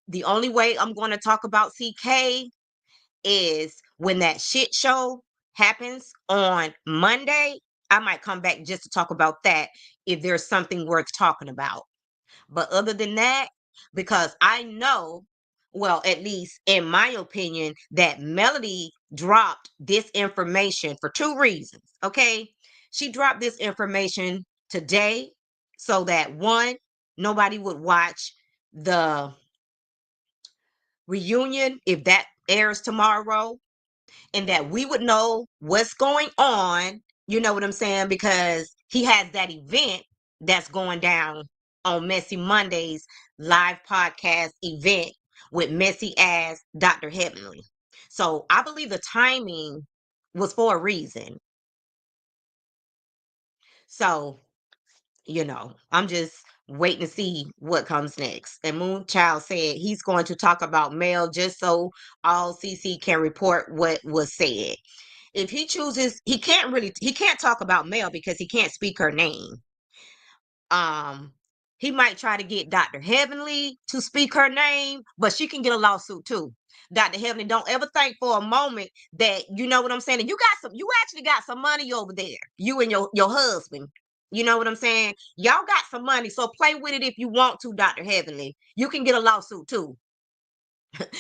A: The only way I'm going to talk about CK is when that shit show happens on Monday. I might come back just to talk about that if there's something worth talking about. But other than that, because I know, well, at least in my opinion, that Melody dropped this information for two reasons. Okay. She dropped this information today so that, one, nobody would watch the reunion if that airs tomorrow, and that we would know what's going on. You know what I'm saying? Because he has that event that's going down on Messy Monday's live podcast event with Messy as Dr. Heavenly. So I believe the timing was for a reason. So, I'm just waiting to see what comes next. And Moonchild said he's going to talk about Mel just so all CC can report what was said. If he chooses, he can't talk about Mel because he can't speak her name. Um, he might try to get Dr. Heavenly to speak her name, but she can get a lawsuit too. Dr. Heavenly, don't ever think for a moment that you know what I'm saying. And you actually got some money over there. You and your husband. You know what I'm saying? Y'all got some money, so play with it if you want to, Dr. Heavenly. You can get a lawsuit too.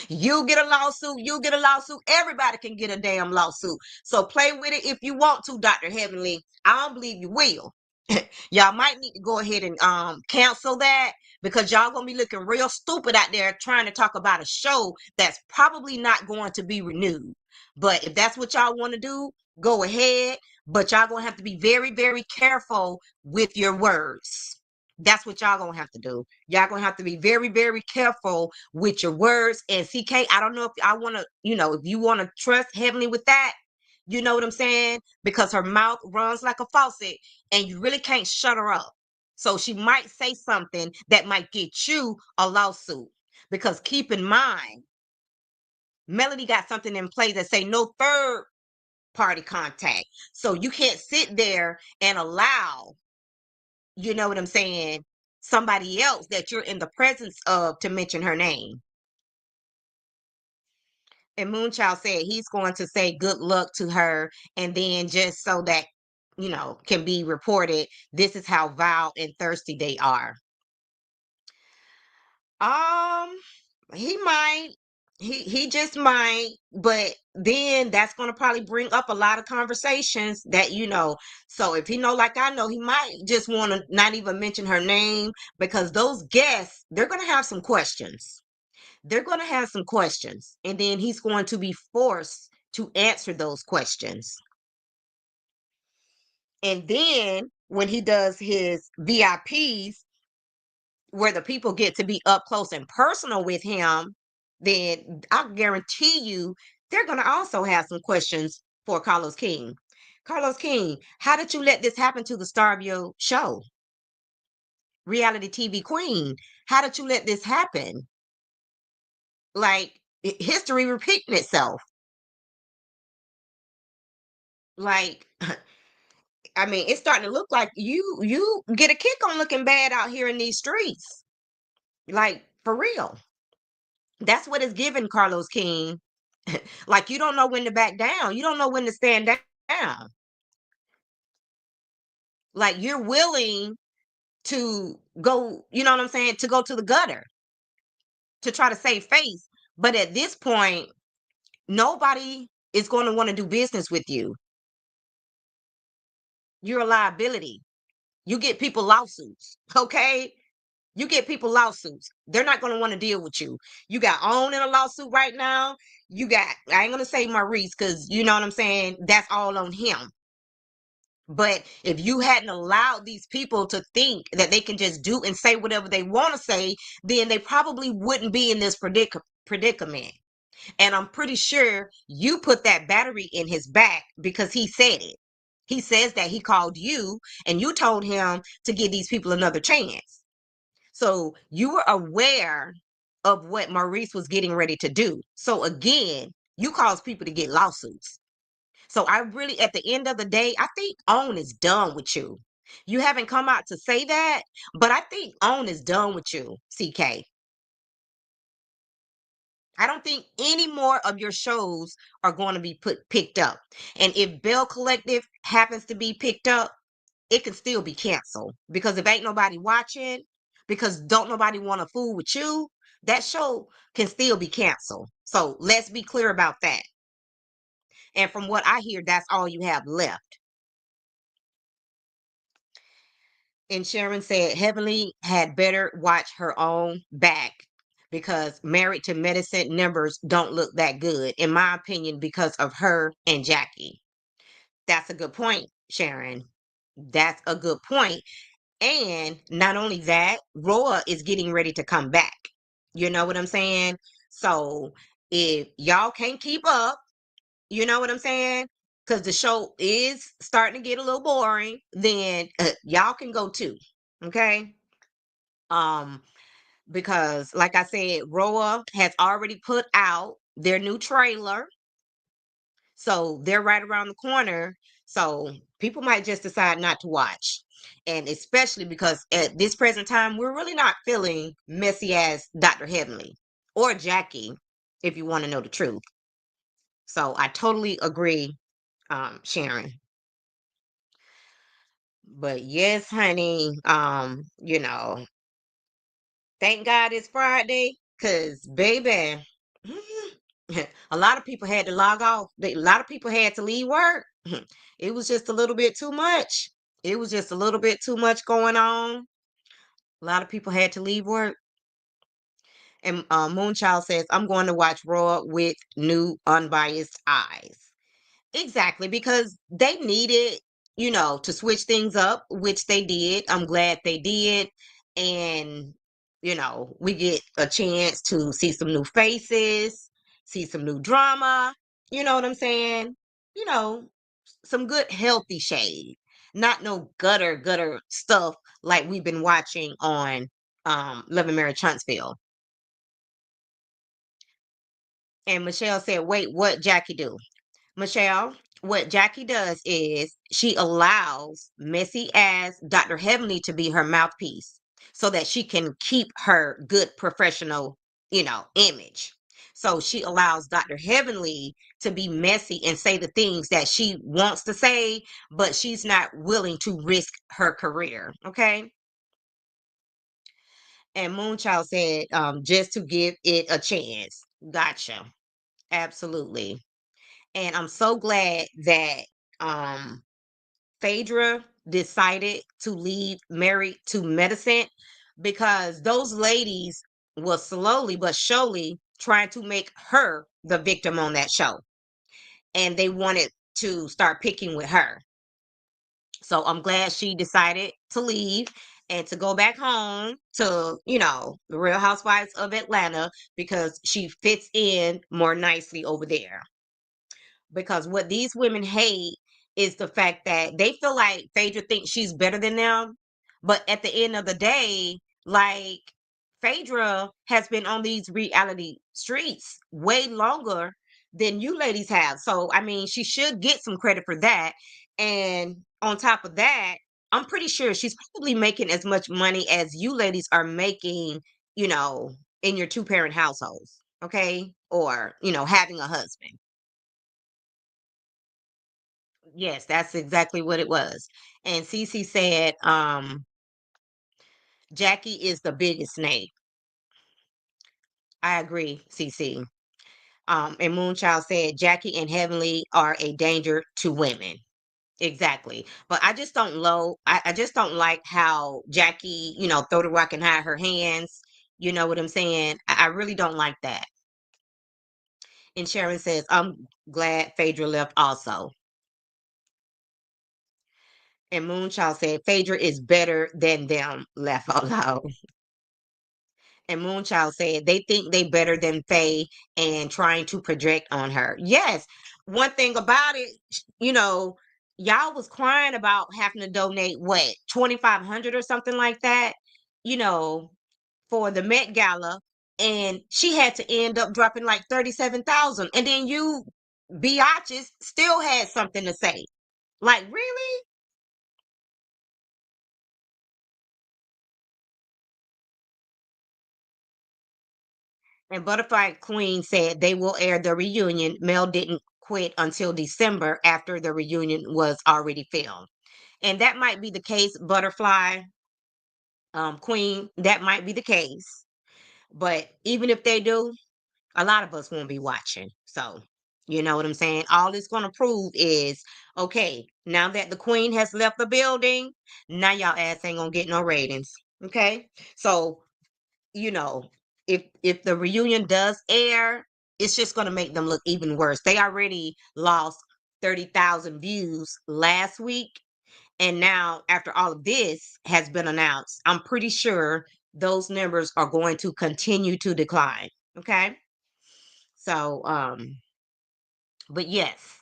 A: You get a lawsuit, you get a lawsuit, everybody can get a damn lawsuit. So play with it if you want to, Dr. Heavenly. I don't believe you will. Y'all might need to go ahead and cancel that because y'all gonna be looking real stupid out there trying to talk about a show that's probably not going to be renewed. But if that's what y'all want to do, go ahead. But y'all gonna have to be very, very careful with your words. That's what y'all gonna have to do. Y'all gonna have to be very, very careful with your words. And CK, I don't know if I want to, if you want to trust Heavenly with that, you know what I'm saying? Because her mouth runs like a faucet and you really can't shut her up. So she might say something that might get you a lawsuit. Because keep in mind, Melody got something in place that say no third party contact. So you can't sit there and allow, you know what I'm saying, somebody else that you're in the presence of to mention her name. And Moonchild said he's going to say good luck to her, and then just so that can be reported, this is how vile and thirsty they are. Um, he might, he just might, but then that's going to probably bring up a lot of conversations that So if he know, like I know, he might just want to not even mention her name because those guests, they're going to have some questions. They're going to have some questions, and then he's going to be forced to answer those questions. And then when he does his VIPs, where the people get to be up close and personal with him, then I guarantee you they're going to also have some questions for Carlos King. Carlos King, how did you let this happen to the star of your show? Reality TV queen, how did you let this happen? Like, history repeating itself. Like, I mean, it's starting to look like you get a kick on looking bad out here in these streets. Like, for real. That's what it's giving, Carlos King. Like, you don't know when to back down. You don't know when to stand down. Like, you're willing to go, you know what I'm saying, to go to the gutter to try to save face. But at this point, nobody is going to want to do business with you. You're a liability. You get people lawsuits, okay? You get people lawsuits. They're not going to want to deal with you. You got OWN in a lawsuit right now. I ain't going to say Maurice because you know what I'm saying? That's all on him. But if you hadn't allowed these people to think that they can just do and say whatever they want to say, then they probably wouldn't be in this predicament. And I'm pretty sure you put that battery in his back because he said it. He says that he called you and you told him to give these people another chance. So you were aware of what Maurice was getting ready to do. So again, you caused people to get lawsuits. So I really, at the end of the day, I think OWN is done with you. You haven't come out to say that, but I think OWN is done with you, CK. I don't think any more of your shows are going to be picked up. And if Bell Collective happens to be picked up, it can still be canceled because if ain't nobody watching, because don't nobody want to fool with you, that show can still be canceled. So let's be clear about that. And from what I hear, that's all you have left. And Sharon said Heavenly had better watch her own back because Married to Medicine numbers don't look that good, in my opinion, because of her and Jackie. That's a good point, Sharon. That's a good point. And not only that, Roa is getting ready to come back. You know what I'm saying? So if y'all can't keep up, you know what I'm saying? Because the show is starting to get a little boring, then y'all can go too. Okay. Um, because like I said, Roa has already put out their new trailer. So they're right around the corner. So people might just decide not to watch. And especially because at this present time, we're really not feeling messy as Dr. Heavenly or Jackie, if you want to know the truth. So I totally agree, Sharon. But yes, honey, thank God it's Friday, cause baby, a lot of people had to log off. A lot of people had to leave work. It was just a little bit too much. It was just a little bit too much going on. A lot of people had to leave work. And Moonchild says, I'm going to watch Raw with new unbiased eyes. Exactly, because they needed, to switch things up, which they did. I'm glad they did. And, we get a chance to see some new faces, see some new drama. You know what I'm saying? You know, some good, healthy shade, not no gutter stuff like we've been watching on Love and Marriage Huntsville. And Michelle said, wait, what Jackie do? Michelle, what Jackie does is she allows messy as Dr. Heavenly to be her mouthpiece so that she can keep her good professional, image. So she allows Dr. Heavenly to be messy and say the things that she wants to say, but she's not willing to risk her career. Okay. And Moonchild said, just to give it a chance. Gotcha. Absolutely. And I'm so glad that um Phaedra decided to leave Married to Medicine, because those ladies were slowly but surely trying to make her the victim on that show. And they wanted to start picking with her. So I'm glad she decided to leave and to go back home to, the Real Housewives of Atlanta, because she fits in more nicely over there. Because what these women hate is the fact that they feel like Phaedra thinks she's better than them. But at the end of the day, like, Phaedra has been on these reality streets way longer than you ladies have. So, I mean, she should get some credit for that. And on top of that, I'm pretty sure she's probably making as much money as you ladies are making, you know, in your two-parent households. Okay. Or, having a husband. Yes, that's exactly what it was. And Cece said, Jackie is the biggest snake. I agree, Cece. And Moonchild said, Jackie and Heavenly are a danger to women. Exactly. But I just don't I just don't like how Jackie, throw the rock and hide her hands. You know what I'm saying? I really don't like that. And Sharon says, I'm glad Phaedra left also. And Moonchild said, Phaedra is better than them, laugh out loud. And Moonchild said they think they better than Faye and trying to project on her. Yes. One thing about it, y'all was crying about having to donate what, 2,500 or something like that, you know, for the Met Gala. And she had to end up dropping like 37,000. And then you biatches still had something to say. Like, really? And Butterfly Queen said they will air the reunion. Mel didn't quit until December after the reunion was already filmed. And that might be the case, Butterfly Queen. That might be the case. But even if they do, a lot of us won't be watching. So, you know what I'm saying? All it's going to prove is, okay, now that the queen has left the building, now y'all ass ain't going to get no ratings. Okay? So you know, if the reunion does air, it's just going to make them look even worse. They already lost 30,000 views last week, And now, after all of this has been announced, I'm pretty sure those numbers are going to continue to decline. Okay. So, but yes,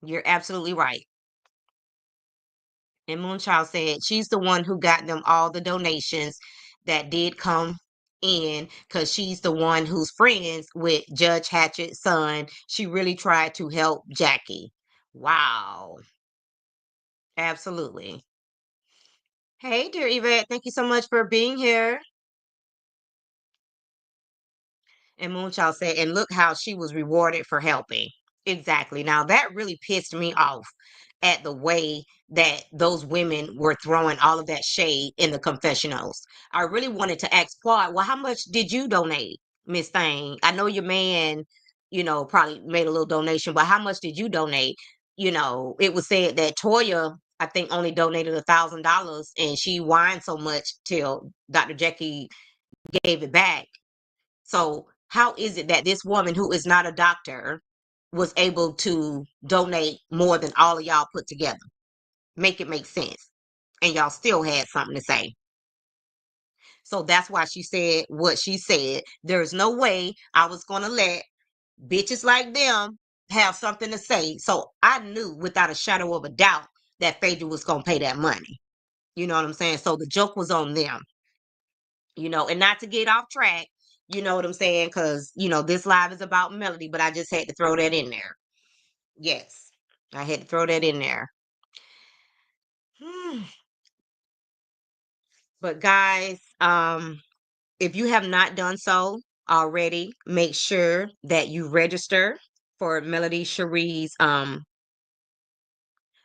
A: you're absolutely right. And Moonchild said she's the one who got them all the donations that did come in because she's the one who's friends with Judge Hatchett's son. She really tried to help Jackie. Wow. Absolutely. Hey, dear Yvette, thank you so much for being here. And Moonchild said, and look how she was rewarded for helping. Exactly. Now that really pissed me off at the way that those women were throwing all of that shade in the confessionals. I really wanted to ask Quad, well, how much did you donate, Miss Thing? I know your man, probably made a little donation, but how much did you donate? It was said that Toya, I think, only donated $1,000, and she whined so much till Dr. Jackie gave it back. So how is it that this woman who is not a doctor was able to donate more than all of y'all put together? Make it make sense. And y'all still had something to say. So that's why she said what she said. There's no way I was going to let bitches like them have something to say. So I knew without a shadow of a doubt that Phaedra was going to pay that money. You know what I'm saying? So the joke was on them. And not to get off track, you know what I'm saying? Because, this live is about Melody, but I just had to throw that in there. Yes, I had to throw that in there. Hmm. But guys, if you have not done so already, make sure that you register for Melody Cherie's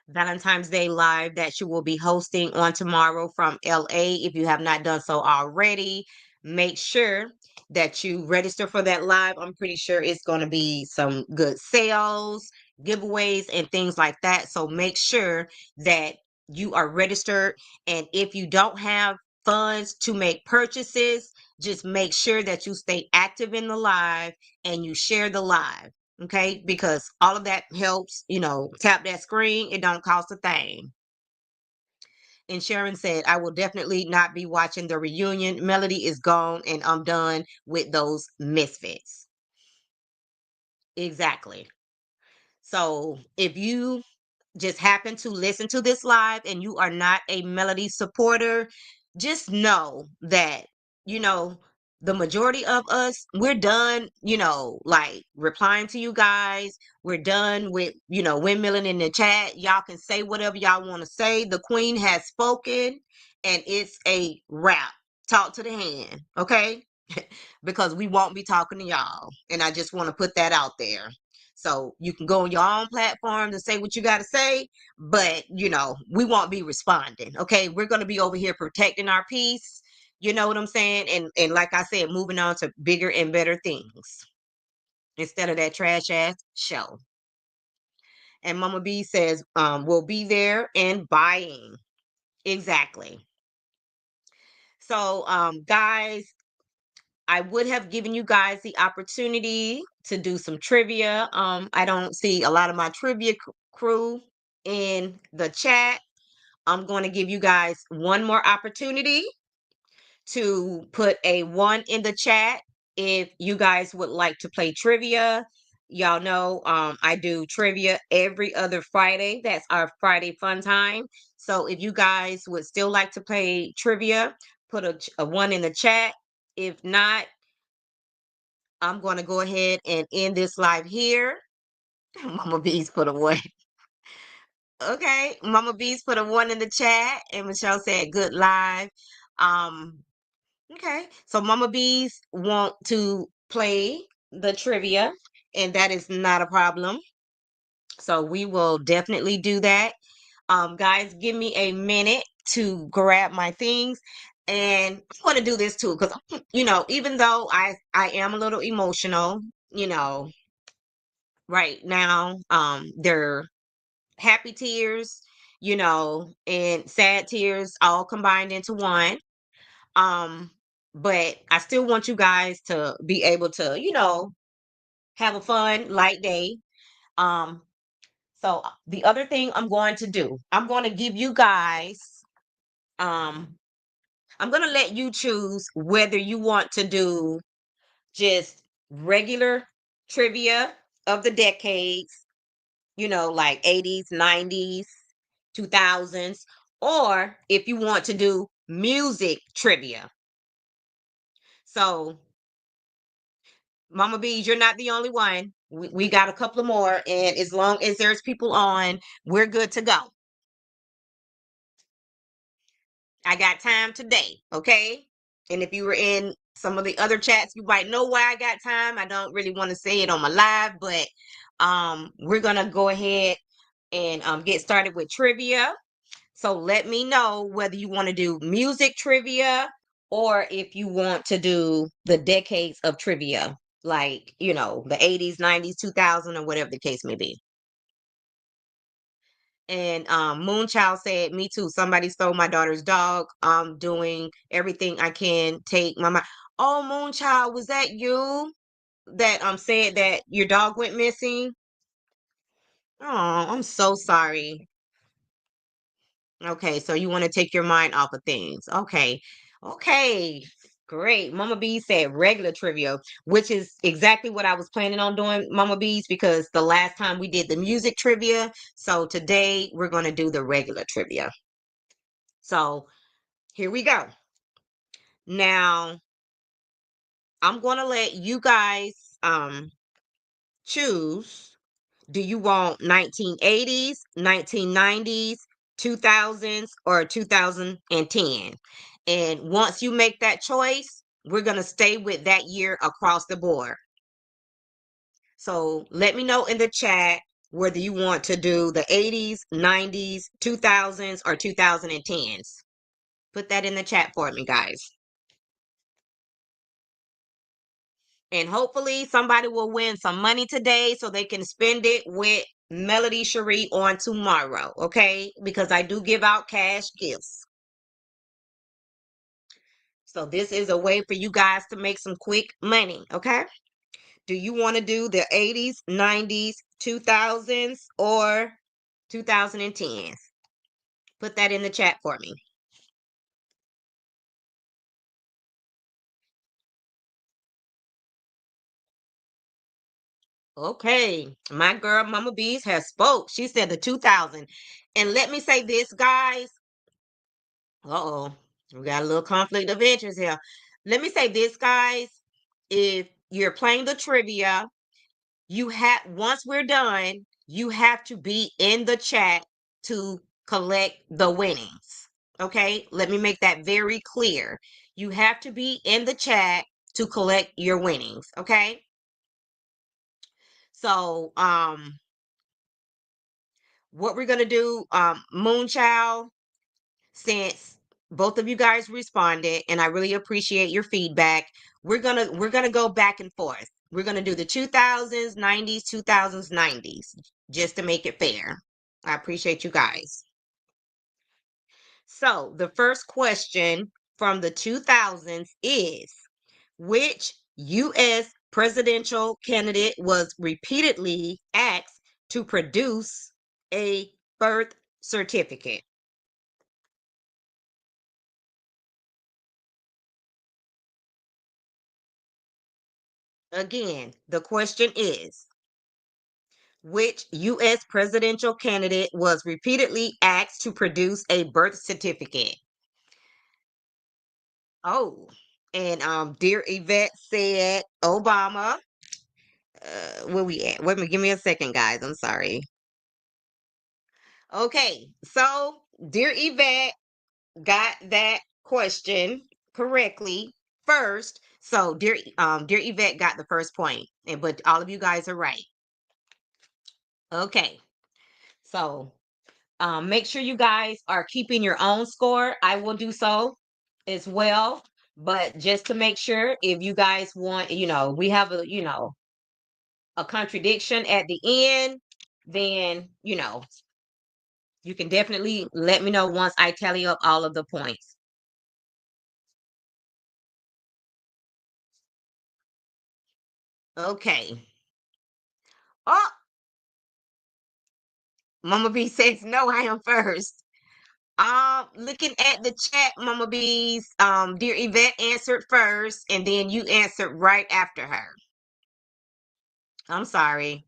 A: Valentine's Day live that she will be hosting on tomorrow from LA. If you have not done so already, make sure that you register for that live. I'm pretty sure it's going to be some good sales, giveaways, and things like that. So make sure that you are registered. And if you don't have funds to make purchases, just make sure that you stay active in the live and you share the live. Okay, because all of that helps, tap that screen. It don't cost a thing. And Sharon said, I will definitely not be watching the reunion. Melody is gone and I'm done with those misfits. Exactly. So if you just happen to listen to this live and you are not a Melody supporter, just know that, you know, the majority of us, we're done, like replying to you guys. We're done with, windmilling in the chat. Y'all can say whatever y'all want to say. The queen has spoken and it's a wrap. Talk to the hand, okay? Because we won't be talking to y'all. And I just want to put that out there. So you can go on your own platform to say what you got to say, but we won't be responding. Okay, we're going to be over here protecting our peace. You know what I'm saying? And like I said, moving on to bigger and better things instead of that trash ass show. And Mama B says, we'll be there and buying. Exactly. So, guys, I would have given you guys the opportunity to do some trivia. I don't see a lot of my trivia crew in the chat. I'm going to give you guys one more opportunity to put a 1 in the chat if you guys would like to play trivia. Y'all know I do trivia every other Friday. That's our Friday fun time. So if you guys would still like to play trivia, put a 1 in the chat. If not, I'm going to go ahead and end this live here. Mama Bees put a 1. Okay, Mama Bees put a 1 in the chat, and Michelle said good live. Um, okay, so Mama Bees want to play the trivia, and that is not a problem. So we will definitely do that. Guys, give me a minute to grab my things. And I want to do this too, because even though I am a little emotional, right now, they're happy tears, and sad tears all combined into one. Um, but I still want you guys to be able to, have a fun, light day. Um, So the other thing I'm going to do, I'm going to give you guys, um, I'm going to let you choose whether you want to do just regular trivia of the decades, like 80s, 90s, 2000s, or if you want to do music trivia. So, Mama Bees, you're not the only one. We got a couple of more, and as long as there's people on, we're good to go. I got time today, okay? And if you were in some of the other chats, you might know why I got time. I don't really want to say it on my live, but we're gonna go ahead and get started with trivia. So let me know whether you want to do music trivia or if you want to do the decades of trivia, like, the 80s, 90s, 2000, or whatever the case may be. And Moonchild said, "Me too. Somebody stole my daughter's dog. I'm doing everything I can. Take my mind." Oh, Moonchild, was that you that said that your dog went missing? Oh, I'm so sorry. Okay, so you want to take your mind off of things. Okay. Okay. Great. Mama B said regular trivia, which is exactly what I was planning on doing, Mama Bees, because the last time we did the music trivia. So today we're going to do the regular trivia. So here we go. Now, I'm going to let you guys choose. Do you want 1980s, 1990s, 2000s, or 2010? And once you make that choice, we're going to stay with that year across the board. So let me know in the chat whether you want to do the 80s, 90s, 2000s, or 2010s. Put that in the chat for me, guys. And hopefully somebody will win some money today so they can spend it with Melody Cherie on tomorrow, okay? Because I do give out cash gifts. So this is a way for you guys to make some quick money, okay? Do you want to do the 80s, 90s, 2000s, or 2010s? Put that in the chat for me. Okay, my girl Mama Bees has spoke. She said the 2000. And let me say this, guys. Uh-oh, we got a little conflict of interest here. Let me say this, guys. If you're playing the trivia, once we're done, you have to be in the chat to collect the winnings. Okay, let me make that very clear. You have to be in the chat to collect your winnings. Okay. So, what we're gonna do, Moonchild, since both of you guys responded and I really appreciate your feedback, we're gonna go back and forth. We're gonna do the 2000s, 90s, 2000s, 90s, just to make it fair. I appreciate you guys. So the first question from the 2000s is, which U.S. presidential candidate was repeatedly asked to produce a birth certificate? Again, the question is, which U.S. presidential candidate was repeatedly asked to produce a birth certificate? Oh, and dear Yvette said Obama. Where we at? Wait a minute, give me a second, guys. I'm sorry. Okay, so dear Yvette got that question correctly first. So dear Yvette got the first point, but all of you guys are right. Okay, so make sure you guys are keeping your own score. I will do so as well. But just to make sure, if you guys want, we have a contradiction at the end, then, you can definitely let me know once I tally up all of the points. Okay. Oh, Mama B says no, I am first. Looking at the chat, Mama B's, dear Yvette answered first, and then you answered right after her. I'm sorry.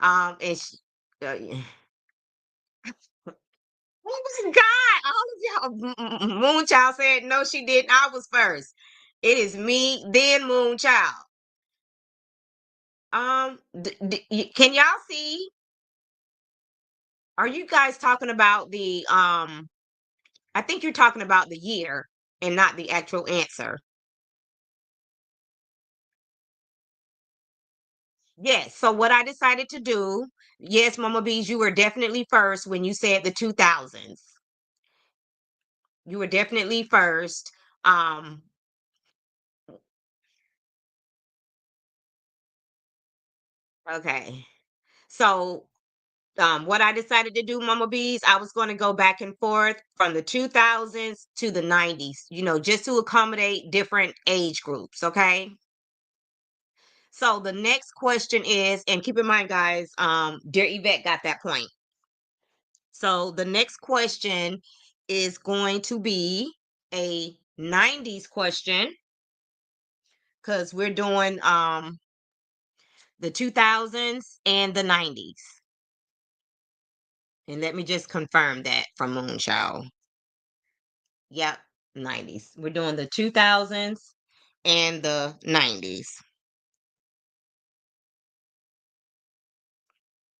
A: And she, yeah. Oh my God! All of y'all, Moonchild said no, she didn't. I was first. It is me, then Moonchild. Can y'all see? Are you guys talking about the I think you're talking about the year and not the actual answer. Yes. So what I decided to do, yes, Mama Bees, you were definitely first when you said the 2000s. You were definitely first. Um, okay. So what I decided to do, Mama Bees, I was going to go back and forth from the 2000s to the 90s, just to accommodate different age groups. Okay. So the next question is, and keep in mind, guys, dear Yvette got that point. So the next question is going to be a 90s question because we're doing the 2000s and the 90s. And let me just confirm that from Moonchild. Yep, 90s. We're doing the 2000s and the 90s.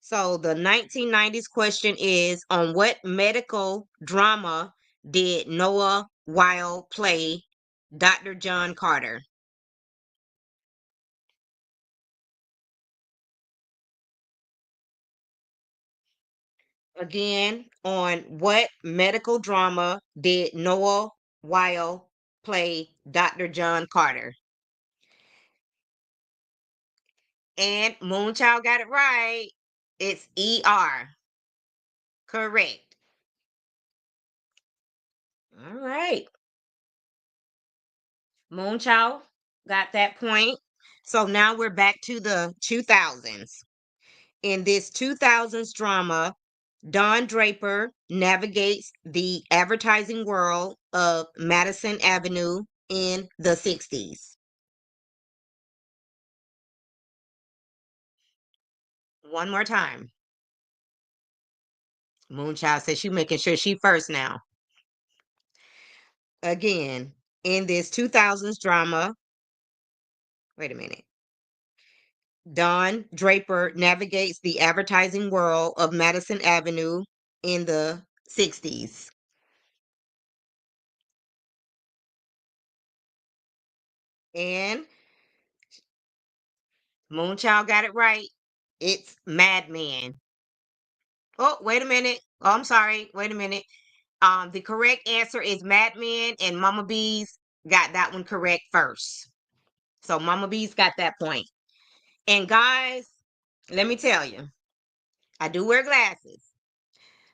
A: So the 1990s question is, on what medical drama did Noah Weil play Dr. John Carter? Again, on what medical drama did Noah Weil play Dr. John Carter? And Moonchild got it right. It's ER. Correct. All right. Moonchild got that point. So now we're back to the 2000s. In this 2000s drama, Don Draper navigates the advertising world of Madison Avenue in the 60s. One more time. Moonchild says she's making sure she first now. Again, in this 2000s drama, wait a minute. Don Draper navigates the advertising world of Madison Avenue in the 60s. And Moonchild got it right. It's Mad Men. Oh, wait a minute. Oh, I'm sorry. Wait a minute. The correct answer is Mad Men, and Mama Bees got that one correct first. So Mama Bees got that point. And guys, let me tell you, I do wear glasses.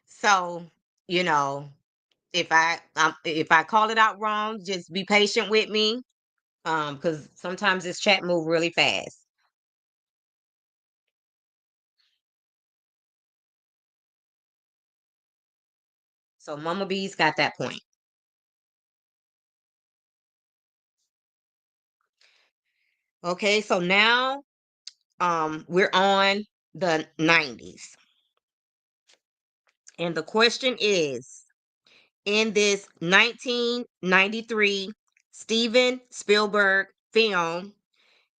A: So, you know, if I call it out wrong, just be patient with me. Because sometimes this chat move really fast. So Mama Bees got that point. Okay, so now we're on the 90s. And the question is, in this 1993 Steven Spielberg film,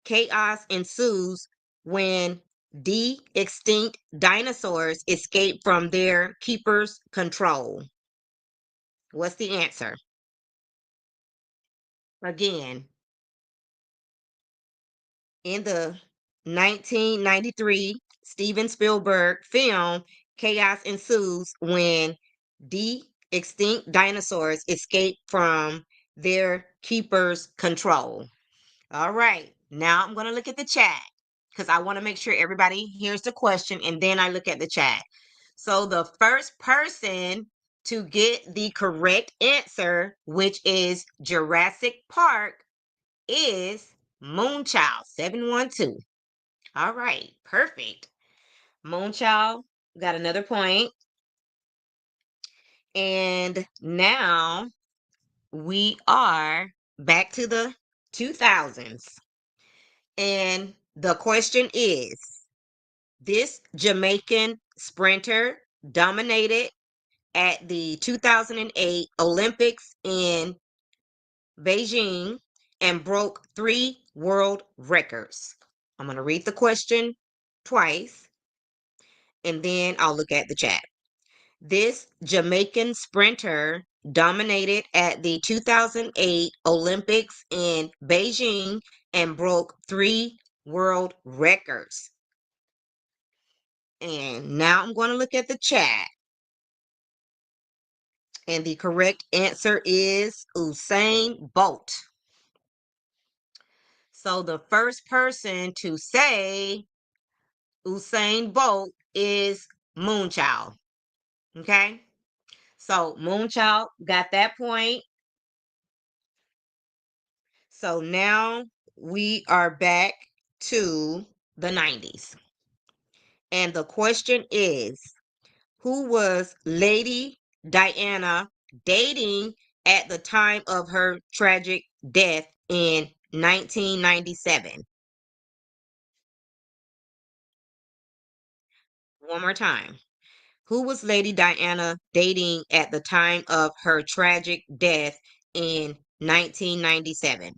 A: chaos ensues when de-extinct dinosaurs escape from their keeper's control. What's the answer? Again, in the 1993 Steven Spielberg film, chaos ensues when de-extinct dinosaurs escape from their keeper's control. All right, now I'm going to look at the chat because I want to make sure everybody hears the question and then I look at the chat. So the first person to get the correct answer, which is Jurassic Park, is Moonchild 712. All right, perfect. Moonchild Got another point. And now we are back to the 2000s. And the question is, this Jamaican sprinter dominated at the 2008 Olympics in Beijing and broke 3 world records. I'm going to read the question twice and then I'll look at the chat. This Jamaican sprinter dominated at the 2008 Olympics in Beijing and broke 3 world records. And now I'm going to look at the chat. And the correct answer is Usain Bolt. So the first person to say Usain Bolt is Moonchild. Okay? So Moonchild got that point. So now we are back to the 90s. And the question is, who was Lady Diana dating at the time of her tragic death in 1997? One more time. Who was Lady Diana dating at the time of her tragic death in 1997?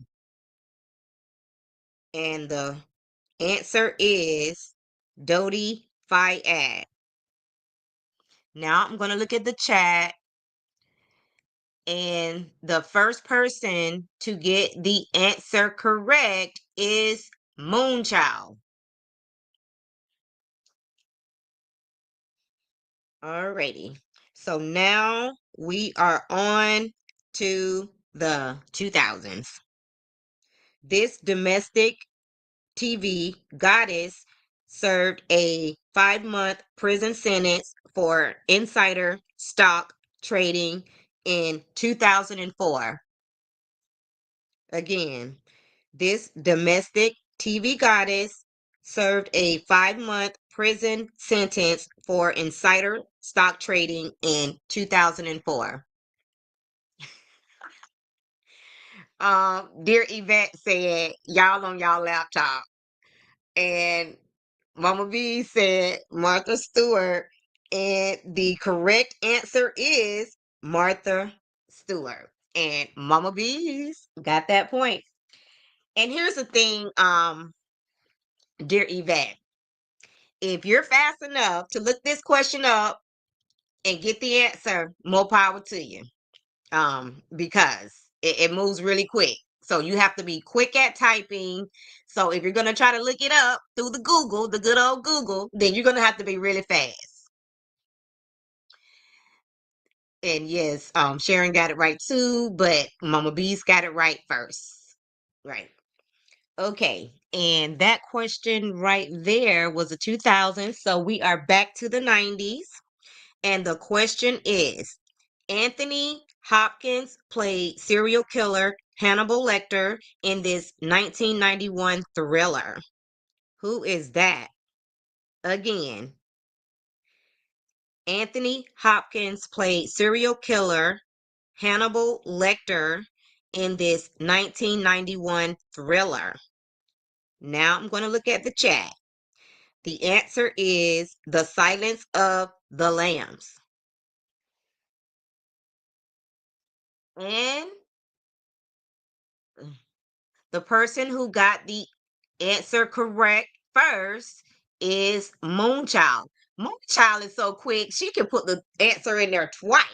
A: And the answer is Dodi Fayed. Now I'm going to look at the chat. And the first person to get the answer correct is Moonchild. Alrighty. So now we are on to the 2000s. This domestic TV goddess served a 5-month prison sentence for insider stock trading in 2004. Again, this domestic TV goddess served a 5-month prison sentence for insider stock trading in 2004. Dear Yvette said, y'all on y'all laptop. And Mama B said Martha Stewart. And the correct answer is Martha Stewart. And Mama B's got that point. And here's the thing, dear Yvette. If you're fast enough to look this question up and get the answer, more power to you. Because it moves really quick. So you have to be quick at typing. So if you're gonna try to look it up through the Google, the good old Google, then you're gonna have to be really fast. And yes, Sharon got it right too, but Mama B's got it right first. Right. Okay. And that question right there was a 2000. So we are back to the 90s. And the question is, Anthony Hopkins played serial killer Hannibal Lecter in this 1991 thriller. Who is that? Again, Anthony Hopkins played serial killer Hannibal Lecter in this 1991 thriller. Now I'm going to look at the chat. The answer is The Silence of the Lambs. And the person who got the answer correct first is Moonchild. Moonchild is so quick, she can put the answer in there twice.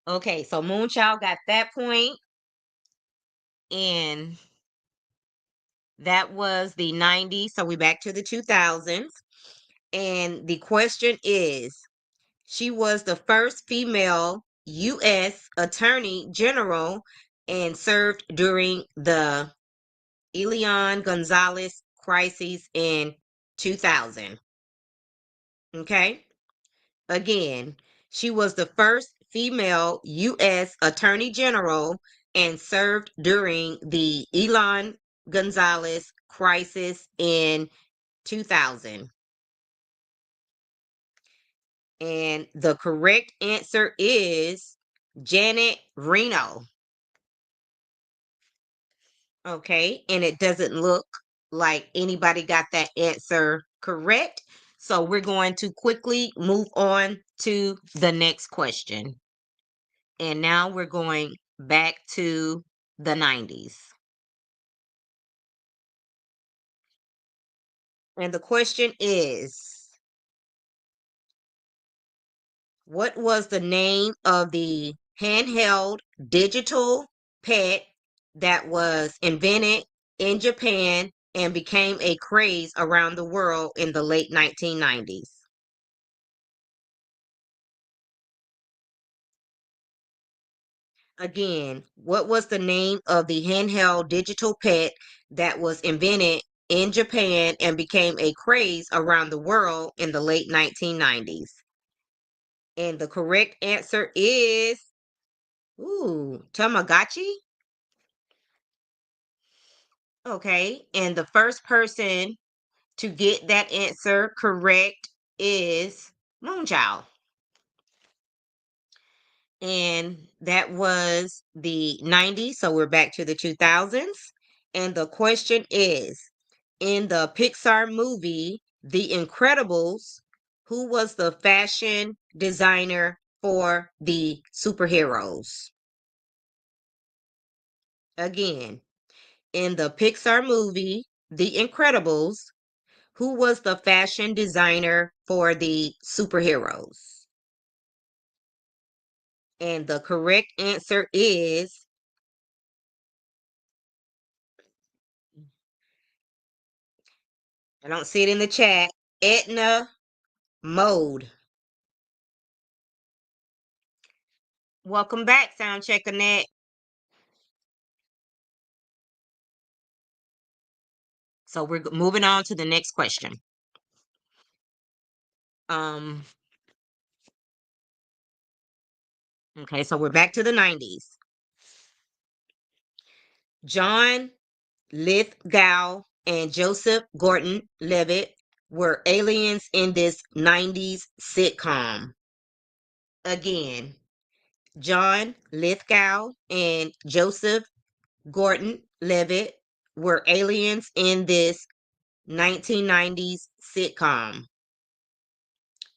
A: Okay, so Moonchild got that point, and that was the 90s. So we back to the 2000s. And the question is, she was the first female U.S. Attorney General and served during the Elian Gonzalez crisis in 2000. Okay. Again, she was the first female U.S. Attorney General and served during the Elian Gonzalez crisis in 2000. And the correct answer is Janet Reno. Okay, and it doesn't look like anybody got that answer correct. So we're going to quickly move on to the next question. And now we're going back to the 90s. And the question is, what was the name of the handheld digital pet that was invented in Japan and became a craze around the world in the late 1990s? Again, what was the name of the handheld digital pet that was invented in Japan and became a craze around the world in the late 1990s? And the correct answer is, Tamagotchi. Okay, and the first person to get that answer correct is Moonchild. And that was the 90s, so we're back to the 2000s. And the question is, in the Pixar movie The Incredibles, who was the fashion designer for the superheroes? Again, in the Pixar movie The Incredibles, who was the fashion designer for the superheroes? And the correct answer is, I don't see it in the chat, Etna Mode. Welcome back, Sound Checker Net. So we're moving on to the next question. Um, okay, so we're back to the 90s. John Lithgow and Joseph Gordon-Levitt were aliens in this 90s sitcom. Again, John Lithgow and Joseph Gordon-Levitt were aliens in this 1990s sitcom.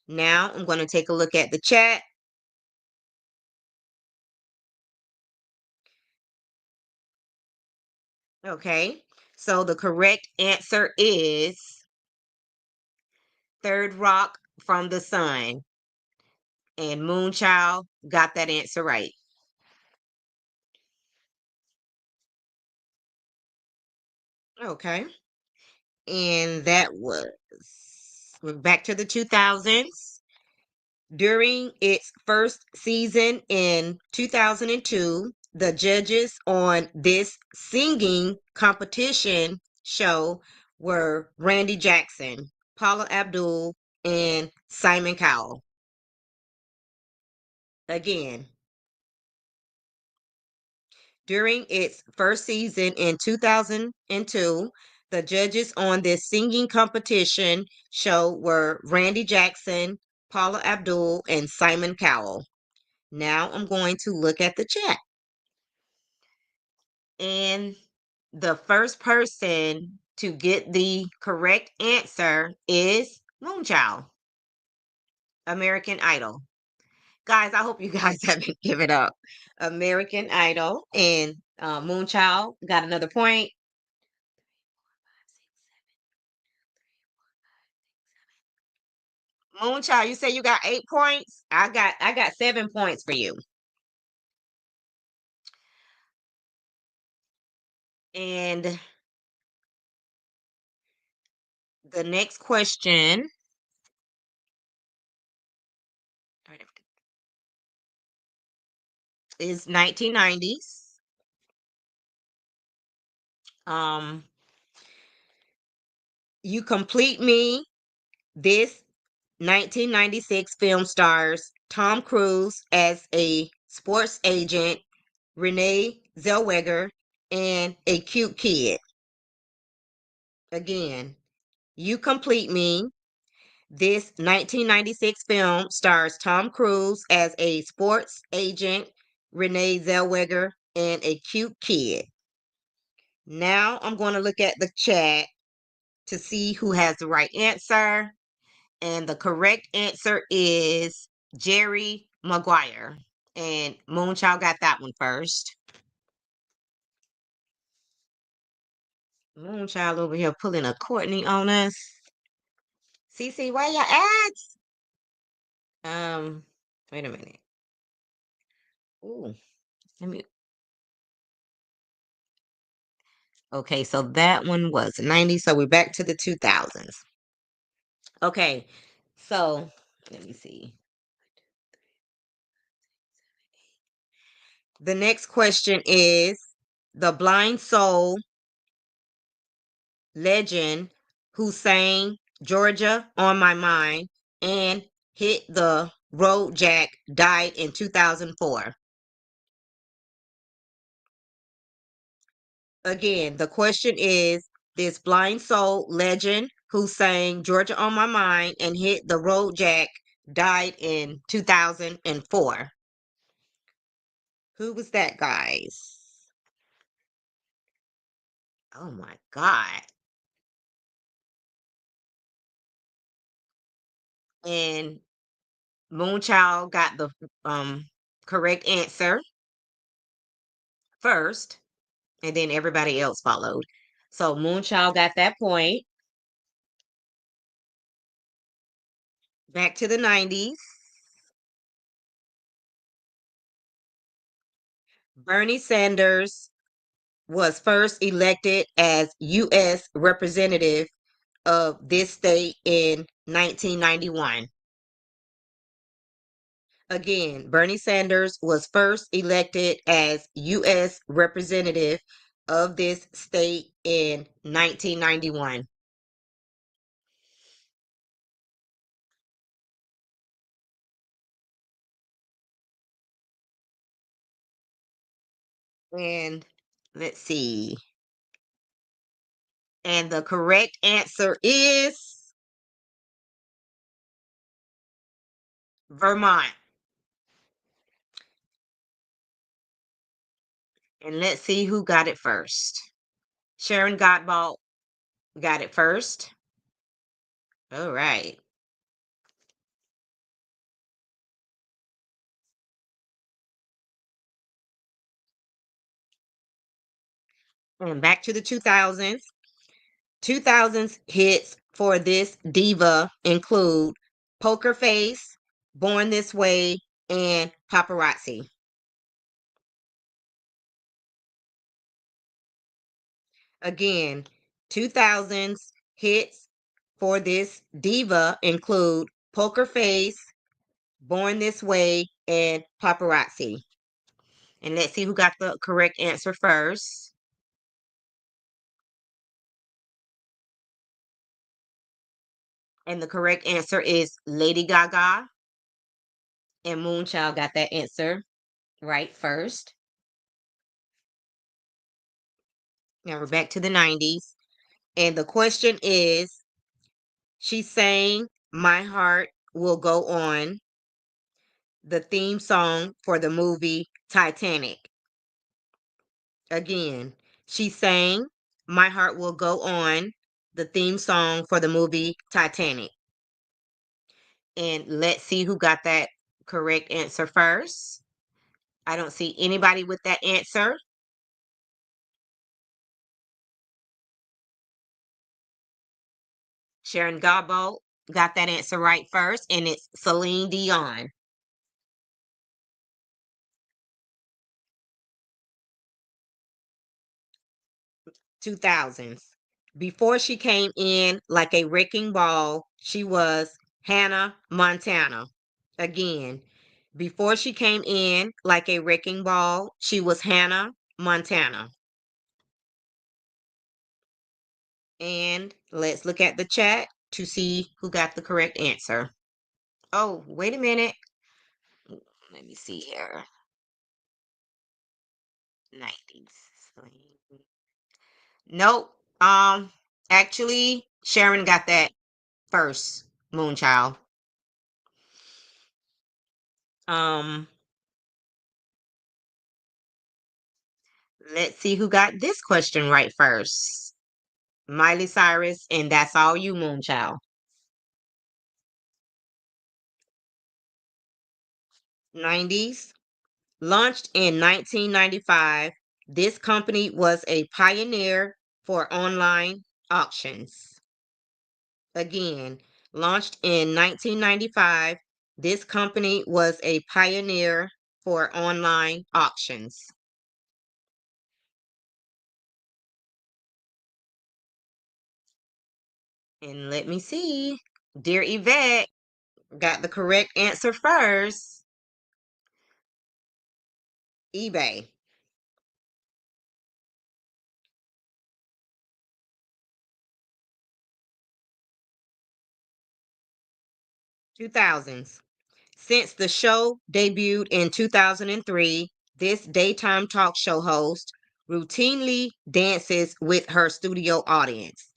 A: Now I'm going to take a look at the chat. Okay, so the correct answer is Third Rock from the Sun. And Moonchild got that answer right. Okay. And that was, we're back to the 2000s. During its first season in 2002, the judges on this singing competition show were Randy Jackson, Paula Abdul, and Simon Cowell. Again, during its first season in 2002, the judges on this singing competition show were Randy Jackson, Paula Abdul, and Simon Cowell. Now I'm going to look at the chat. And the first person to get the correct answer is Moonchild, American Idol. Guys, I hope you guys haven't given up. American Idol and Moonchild got another point. Moonchild, you say you got 8 points. I got 7 points for you. And the next question is 1990s. You Complete Me. This 1996 film stars Tom Cruise as a sports agent, Renee Zellweger, and a cute kid. Again, You Complete Me. This 1996 film stars Tom Cruise as a sports agent, Renee Zellweger, and a cute kid. Now I'm going to look at the chat to see who has the right answer. And the correct answer is Jerry Maguire. And Moonchild got that one first. Moonchild over here pulling a Courtney on us. Cece, why your ads? Wait a minute. Ooh, let me. Okay, so that one was 90. So we're back to the 2000s. Okay, so let me see. The next question is the blind soul legend who sang Georgia on My Mind and Hit the Road Jack died in 2004. Again, the question is this blind soul legend who sang Georgia on My Mind and Hit the Road Jack died in 2004. Who was that, guys? Oh my God. And Moonchild got the correct answer first, and then everybody else followed. So Moonchild got that point. Back to the 90s. Bernie Sanders was first elected as U.S. representative of this state in 1991. Again, Bernie Sanders was first elected as U.S. representative of this state in 1991. And let's see. And the correct answer is Vermont. And let's see who got it first. Sharon Gottbalt got it first. All right. And back to the 2000s. 2000s hits for this diva include Poker Face, Born This Way, and Paparazzi. Again, 2000s hits for this diva include Poker Face, Born This Way, and Paparazzi. And let's see who got the correct answer first. And the correct answer is Lady Gaga. And Moonchild got that answer right first. Now we're back to the 90s. And the question is she sang My Heart Will Go On, the theme song for the movie Titanic. Again, she sang My Heart Will Go On, the theme song for the movie Titanic. And let's see who got that correct answer first. I don't see anybody with that answer. Sharon Gobbo got that answer right first, and it's Celine Dion. 2000s. Before she came in like a wrecking ball, she was Hannah Montana. Again, before she came in like a wrecking ball, she was Hannah Montana. And let's look at the chat to see who got the correct answer. Oh, wait a minute. Let me see here. 90s. Nope. Actually, Sharon got that first. Moonchild. Um, let's see who got this question right first. Miley Cyrus, and That's All You, Moonchild. 90s. Launched in 1995, this company was a pioneer for online auctions. Again, launched in 1995, this company was a pioneer for online auctions. And let me see. Dear Yvette got the correct answer first. eBay. 2000s. Since the show debuted in 2003, this daytime talk show host routinely dances with her studio audience.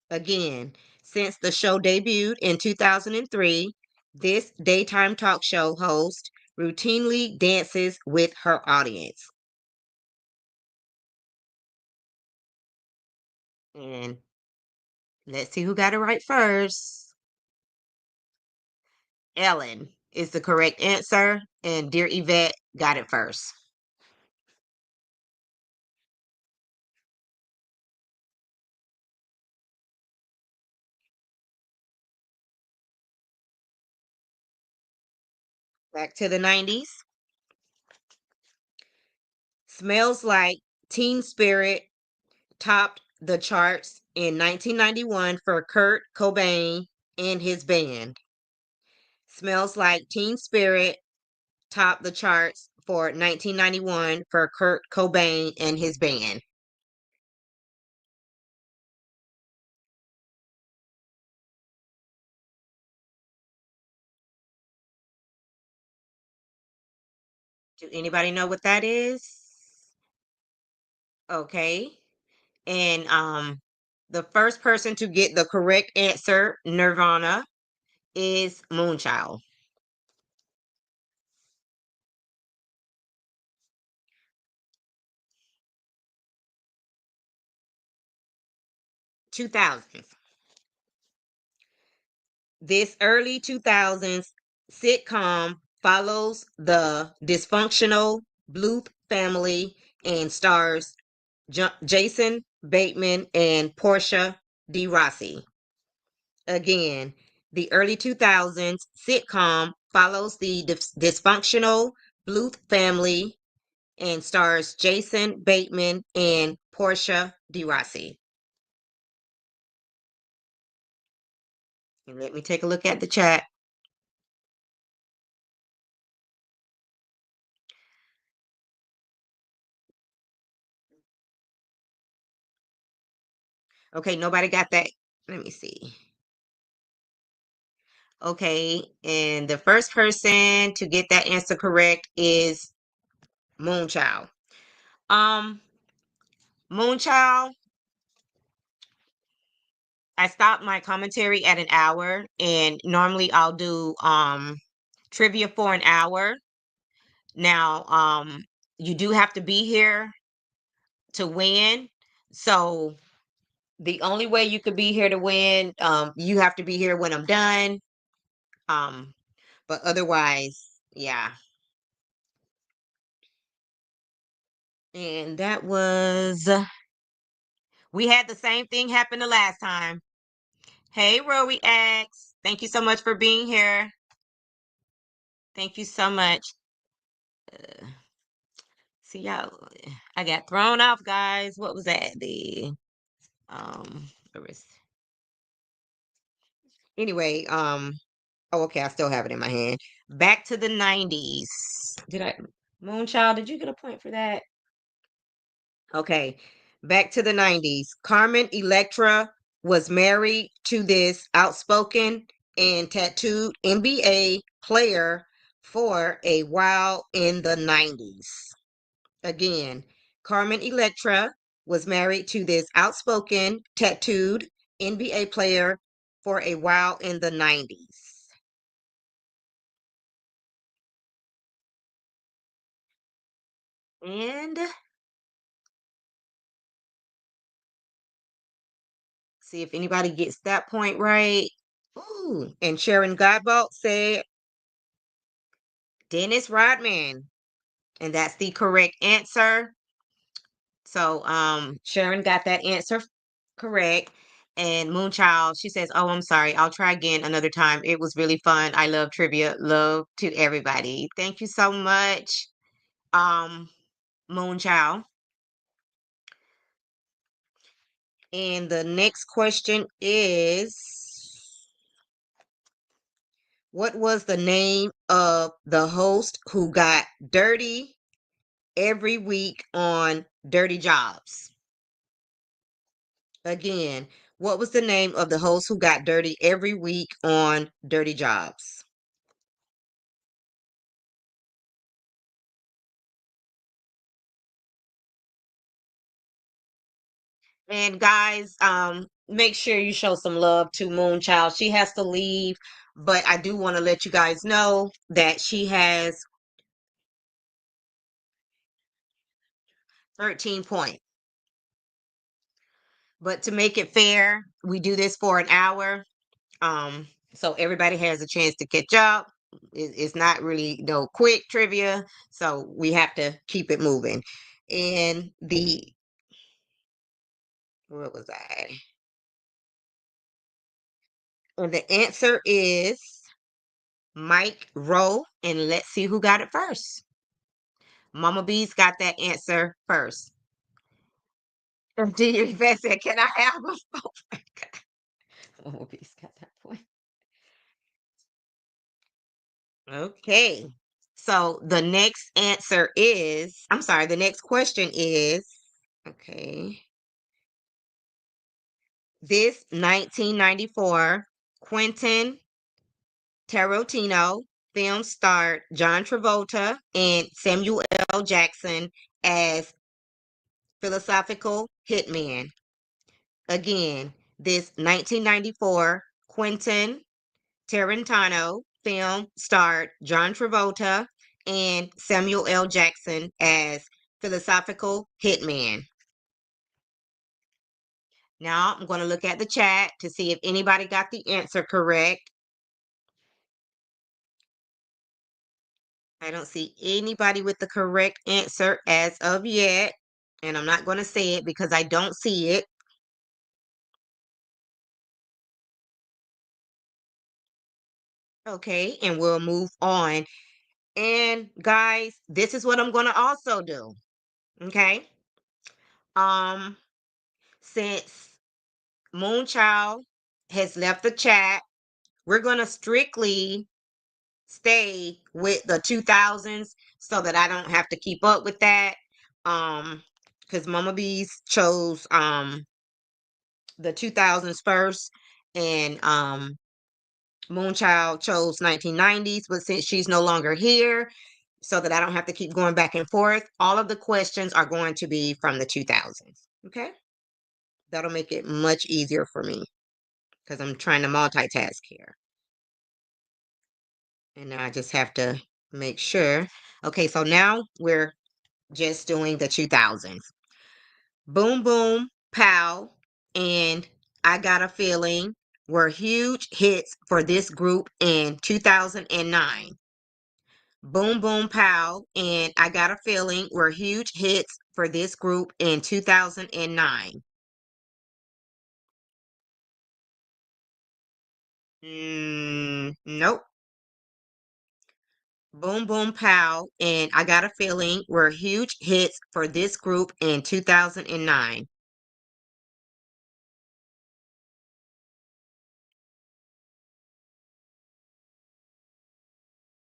A: Again, since the show debuted in 2003, this daytime talk show host routinely dances with her audience. And let's see who got it right first. Ellen is the correct answer, and Dear Yvette got it first. Back to the 90s. Smells Like Teen Spirit topped the charts in 1991 for Kurt Cobain and his band. Smells Like Teen Spirit topped the charts for 1991 for Kurt Cobain and his band. Do anybody know what that is? Okay. And the first person to get the correct answer, Nirvana, is Moonchild. 2000s. This early 2000s sitcom follows the dysfunctional Bluth family and stars Jason Bateman and Portia de Rossi. Again, the early 2000s sitcom follows the dysfunctional Bluth family and stars Jason Bateman and Portia de Rossi. And let me take a look at the chat. Okay, nobody got that. Let me see. Okay, and the first person to get that answer correct is Moonchild. Um, Moonchild, I stopped my commentary at an hour, and normally I'll do trivia for an hour. Now, you do have to be here to win. So the only way you could be here to win, you have to be here when I'm done. Um, but otherwise, yeah. And that was we had the same thing happen the last time. Hey, Rowie X. Thank you so much for being here. Thank you so much. See y'all. I got thrown off, guys. What was that? The where was- anyway, oh okay, I still have it in my hand. Back to the 90s. Did I Moonchild, did you get a point for that? Okay. Back to the 90s. Carmen Electra was married to this outspoken and tattooed NBA player for a while in the 90s. Again, Carmen Electra was married to this outspoken tattooed NBA player for a while in the 90s. And see if anybody gets that point right. Ooh, and Sharon Godbolt said Dennis Rodman. And that's the correct answer. So Sharon got that answer correct. And Moonchild, she says, "Oh, I'm sorry. I'll try again another time. It was really fun. I love trivia. Love to everybody." Thank you so much, um, Moonchild. And the next question is, what was the name of the host who got dirty every week on Dirty Jobs? Again, what was the name of the host who got dirty every week on Dirty Jobs? And guys, make sure you show some love to Moonchild. She has to leave, but I do want to let you guys know that she has 13 points. But to make it fair, we do this for an hour. So everybody has a chance to catch up. It's not really no quick trivia, so we have to keep it moving. And the what was I? And the answer is Mike Rowe. And let's see who got it first. Mama B's got that answer first. And do you Yvette said, "Can I have them?" Oh my God. Mama B's got that point. Okay. So the next answer is, I'm sorry, the next question is, okay, this 1994 Quentin Tarantino film starred John Travolta and Samuel L. Jackson as philosophical hitman. Again, this 1994 Quentin Tarantino film starred John Travolta and Samuel L. Jackson as philosophical hitman. Now I'm going to look at the chat to see if anybody got the answer correct. I don't see anybody with the correct answer as of yet. And I'm not going to say it because I don't see it. Okay, and we'll move on. And guys, this is what I'm going to also do. Okay. Um, since Moonchild has left the chat, we're going to strictly stay with the 2000s so that I don't have to keep up with that. Because Mama Bees chose the 2000s first, and Moonchild chose 1990s. But since she's no longer here, so that I don't have to keep going back and forth, all of the questions are going to be from the 2000s. Okay, that'll make it much easier for me because I'm trying to multitask here. And I just have to make sure. Okay, so now we're just doing the 2000s. Boom Boom Pow and I Got a Feeling were huge hits for this group in 2009. Boom Boom Pow and I Got a Feeling were huge hits for this group in 2009. Nope. Boom Boom Pow and I Got a Feeling were huge hits for this group in 2009.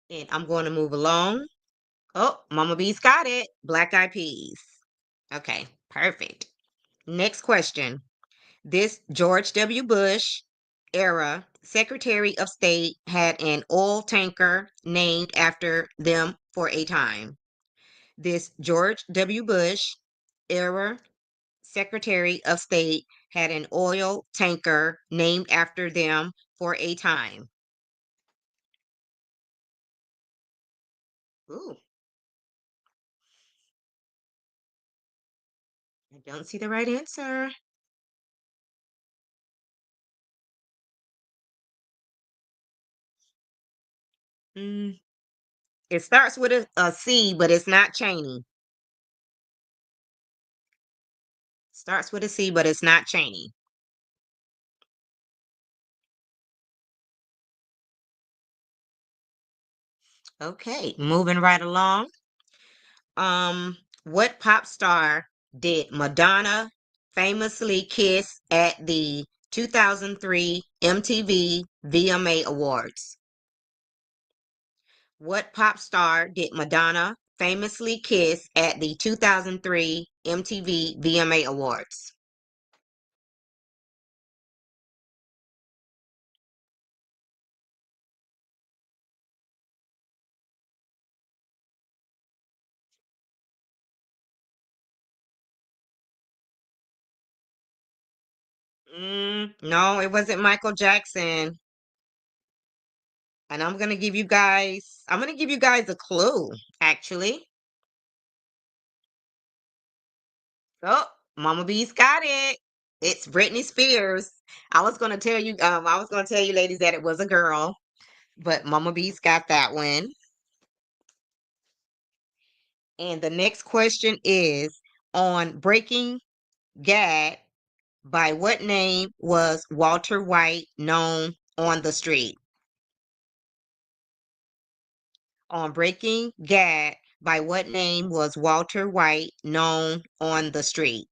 A: And I'm going to move along. Oh, Mama B's got it. Black Eyed Peas. Okay, perfect. Next question. This George W. Bush era Secretary of State had an oil tanker named after them for a time. This George W. Bush era Secretary of State had an oil tanker named after them for a time? Ooh, I don't see the right answer. Mm, it starts with a C, but it's not Cheney. Starts with a C, but it's not Cheney. Okay, moving right along. What pop star did Madonna famously kiss at the 2003 MTV VMA Awards? What pop star did Madonna famously kiss at the 2003 MTV VMA Awards? No, it wasn't Michael Jackson. And I'm gonna give you guys a clue, actually. Oh, Mama B's got it. It's Britney Spears. I was gonna tell you ladies that it was a girl, but Mama B's got that one. And the next question is on Breaking Gad, by what name was Walter White known on the street? On Breaking Gad, by what name was Walter White known on the street?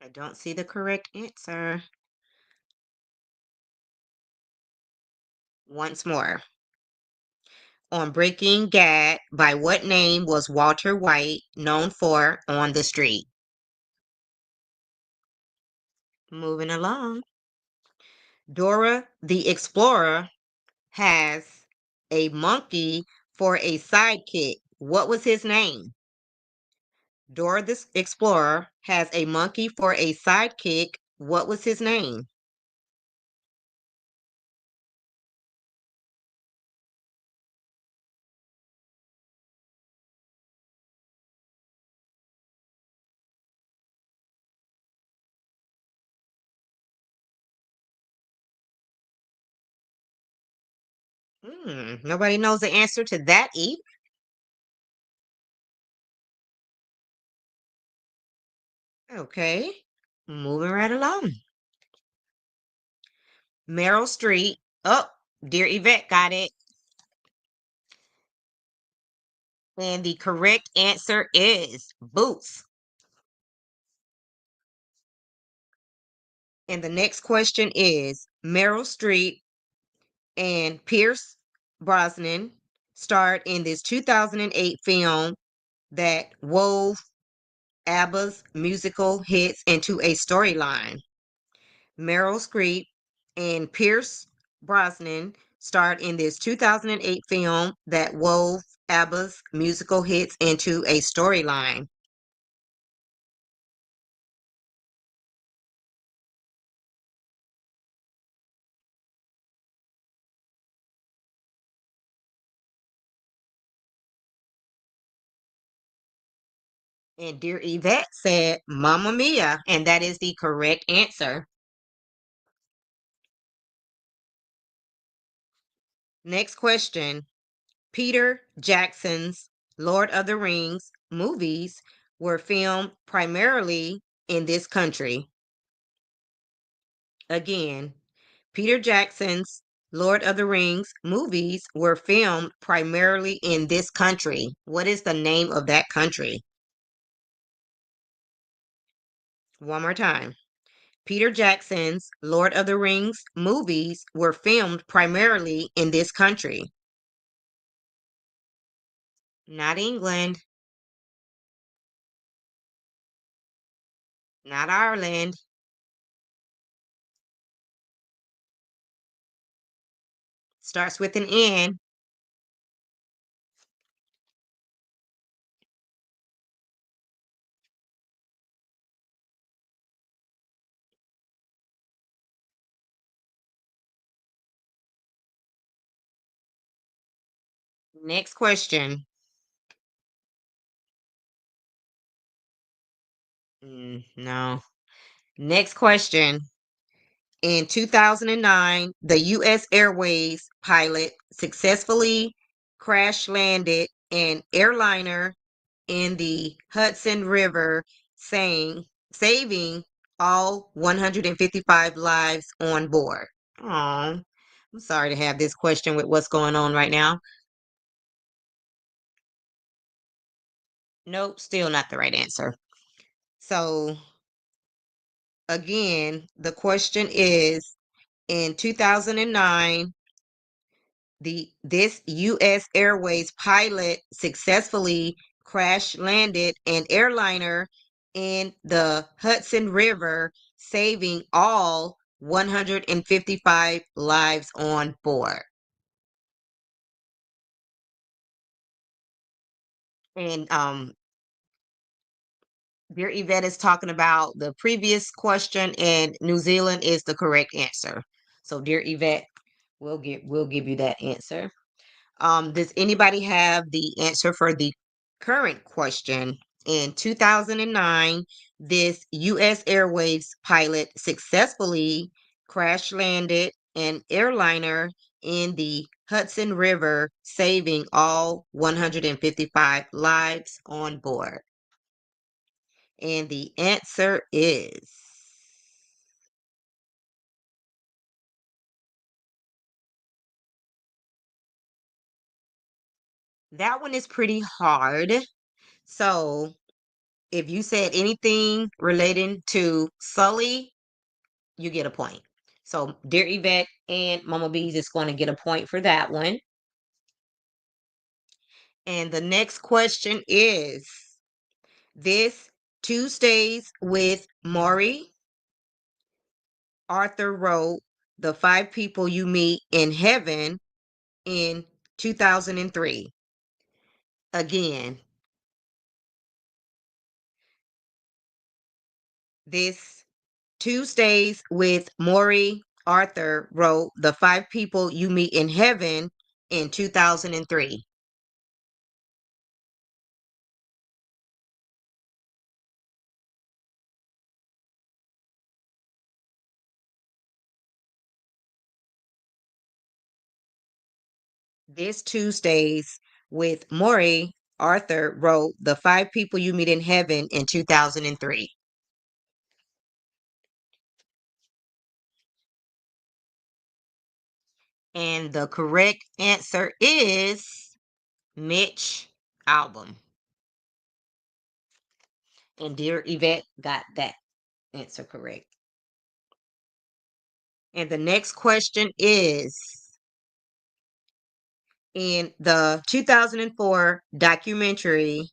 A: I don't see the correct answer. Once more. On Breaking Gad, by what name was Walter White known for on the street? Moving along. Dora the Explorer has a monkey for a sidekick. What was his name? Dora the Explorer has a monkey for a sidekick. What was his name? Nobody knows the answer to that either. Okay, moving right along. Meryl Streep. Oh, dear Yvette got it. And the correct answer is boots. And the next question is Meryl Streep and Pierce Brosnan starred in this 2008 film that wove ABBA's musical hits into a storyline. Meryl Streep and Pierce Brosnan starred in this 2008 film that wove ABBA's musical hits into a storyline. And dear Yvette said, Mamma Mia, and that is the correct answer. Next question. Peter Jackson's Lord of the Rings movies were filmed primarily in this country. Again, Peter Jackson's Lord of the Rings movies were filmed primarily in this country. What is the name of that country? One more time. Peter Jackson's Lord of the Rings movies were filmed primarily in this country. Not England, not Ireland. Starts with an N. Next question. No. Next question. In 2009, the U.S. Airways pilot successfully crash landed an airliner in the Hudson River, saving all 155 lives on board. Oh, I'm sorry to have this question with what's going on right now. Nope, still not the right answer. So, again, the question is in 2009, this U.S. Airways pilot successfully crash landed an airliner in the Hudson River, saving all 155 lives on board. And dear Yvette is talking about the previous question, and New Zealand is the correct answer. So, dear Yvette, we'll give you that answer. Does anybody have the answer for the current question? In 2009, this U.S. Airways pilot successfully crash landed an airliner in the Hudson River, saving all 155 lives on board. And the answer is that one is pretty hard. So, if you said anything relating to Sully, you get a point. So, dear Yvette and Mama Bees is going to get a point for that one. And the next question is this Tuesdays with Maury Arthur wrote The Five People You Meet in Heaven in 2003. Again, this Tuesdays with Maury Arthur wrote The Five People You Meet in Heaven in 2003. This Tuesdays with Maury Arthur wrote The Five People You Meet in Heaven in 2003. And the correct answer is Mitch Album. And dear Yvette got that answer correct. And the next question is in the 2004 documentary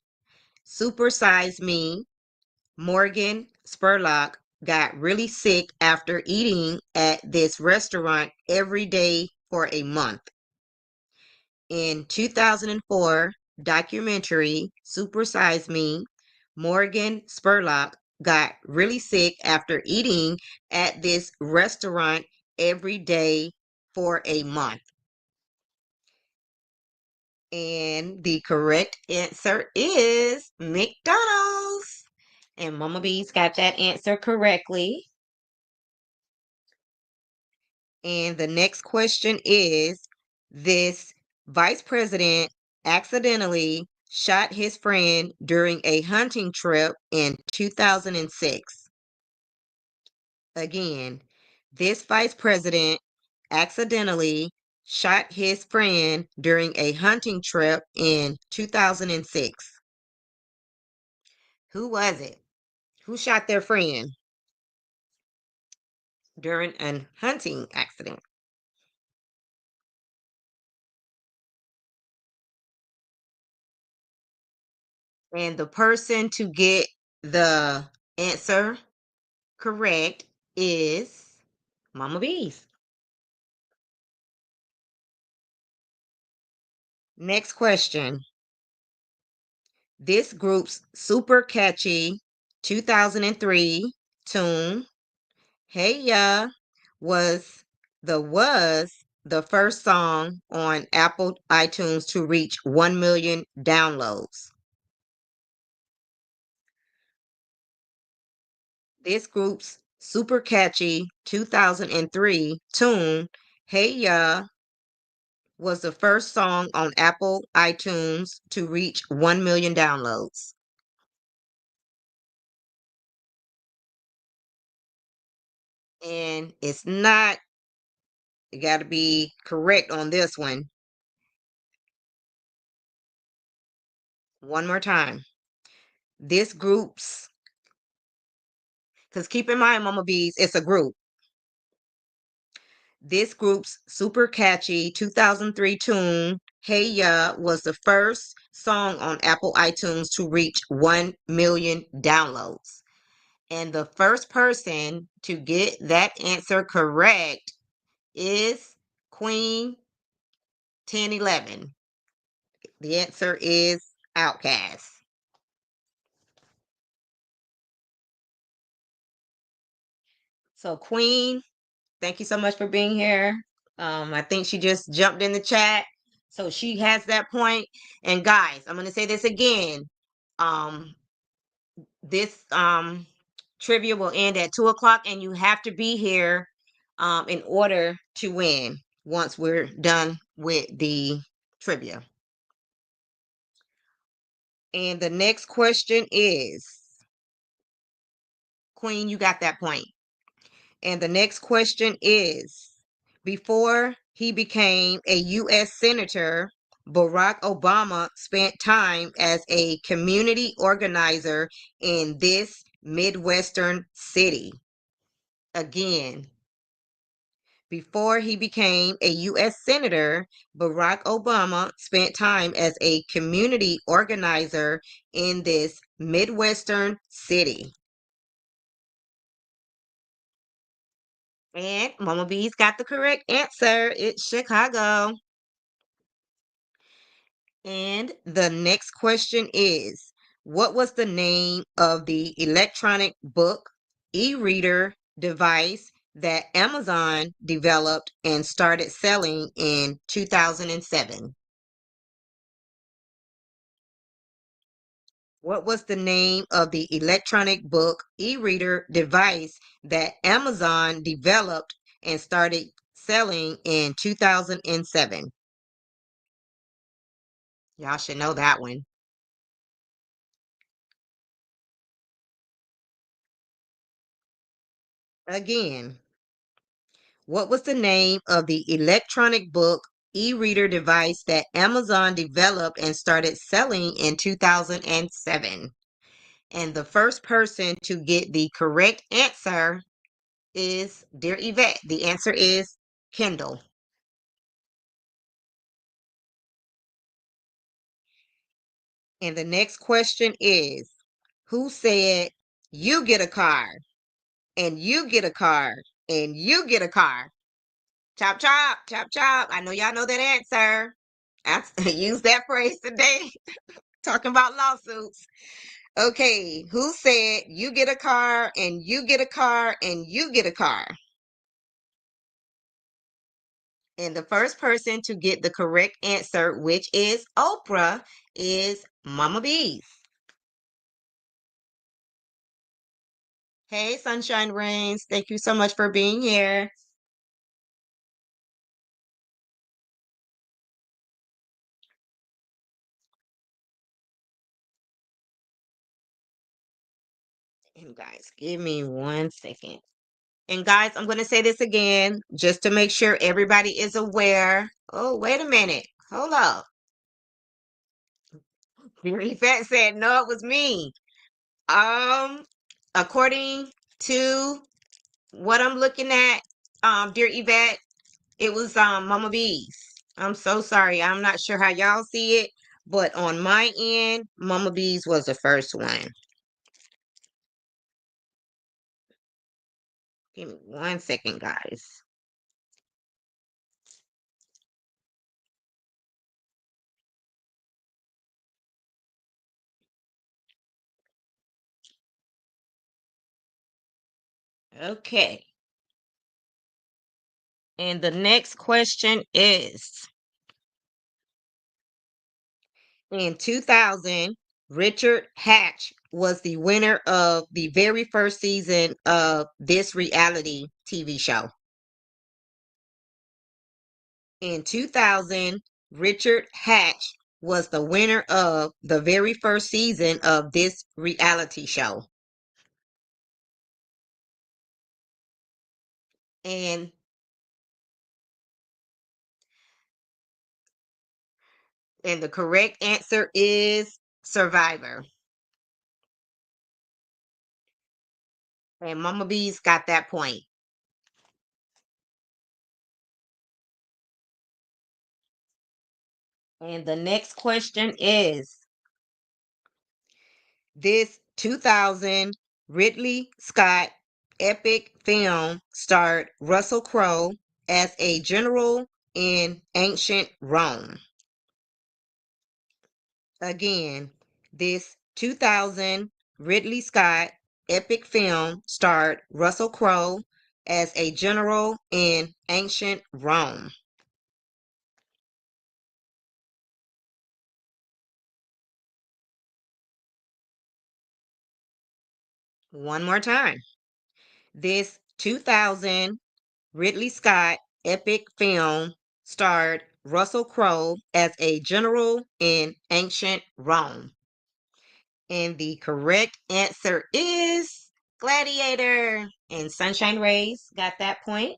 A: Super Size Me, Morgan Spurlock got really sick after eating at this restaurant every day for a month. In 2004 documentary Super Size Me, Morgan Spurlock got really sick after eating at this restaurant every day for a month. And the correct answer is McDonald's. And Mama B's got that answer correctly. And the next question is this vice president accidentally shot his friend during a hunting trip in 2006. Again, this vice president accidentally shot his friend during a hunting trip in 2006. Who was it? Who shot their friend during a hunting accident? And the person to get the answer correct is Mama Bees. Next question. This group's super catchy 2003 tune, Hey Ya, was the first song on Apple iTunes to reach 1 million downloads. This group's super catchy 2003 tune, Hey Ya, was the first song on Apple iTunes to reach 1 million downloads. And it's not, you got to be correct on this one. One more time. This group's, because keep in mind, Mama Bees, it's a group. This group's super catchy 2003 tune, Hey Ya, was the first song on Apple iTunes to reach 1 million downloads. And the first person to get that answer correct is Queen 1011. The answer is Outcast. So, Queen, thank you so much for being here. I think she just jumped in the chat. So she has that point. And guys, I'm gonna say this again. Um, this trivia will end at 2 o'clock, and you have to be here in order to win once we're done with the trivia. And the next question is, Queen, you got that point. And the next question is, before he became a U.S. Senator, Barack Obama spent time as a community organizer in this Midwestern city. Again, before he became a U.S. Senator, Barack Obama spent time as a community organizer in this Midwestern city. And Mama B's got the correct answer. It's Chicago. And the next question is, what was the name of the electronic book e-reader device that Amazon developed and started selling in 2007? What was the name of the electronic book e-reader device that Amazon developed and started selling in 2007? Y'all should know that one. Again, what was the name of the electronic book e-reader device that Amazon developed and started selling in 2007? And the first person to get the correct answer is Dear Yvette. The answer is Kindle. And the next question is, who said you get a car and you get a car and you get a car? Chop, chop, chop, chop. I know y'all know that answer. I use that phrase today, talking about lawsuits. Okay, who said you get a car and you get a car and you get a car? And the first person to get the correct answer, which is Oprah, is Mama Bees. Hey, Sunshine Rains. Thank you so much for being here. And guys, give me 1 second. And guys, I'm going to say this again just to make sure everybody is aware. Oh, wait a minute. Hold up. Very Fat said, no, it was me. Um, according to what I'm looking at, dear Yvette, it was Mama B's. I'm so sorry. I'm not sure how y'all see it, but on my end, Mama B's was the first one. Give me 1 second, guys. Okay. And the next question is, in 2000, Richard Hatch was the winner of the very first season of this reality TV show. In 2000, Richard Hatch was the winner of the very first season of this reality show. And the correct answer is Survivor. And Mama B's got that point. And the next question is, this 2000 Ridley Scott epic film starred Russell Crowe as a general in ancient Rome. Again, this 2000 Ridley Scott epic film starred Russell Crowe as a general in ancient Rome. One more time. This 2000 Ridley Scott epic film starred Russell Crowe as a general in ancient Rome. And the correct answer is Gladiator. And Sunshine Rays got that point.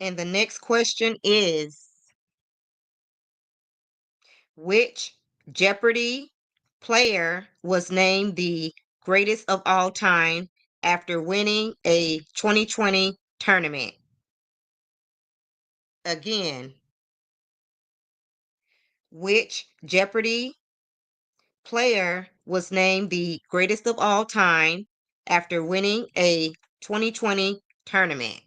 A: And the next question is, which Jeopardy player was named the greatest of all time after winning a 2020 tournament? Again, which Jeopardy player was named the greatest of all time after winning a 2020 tournament?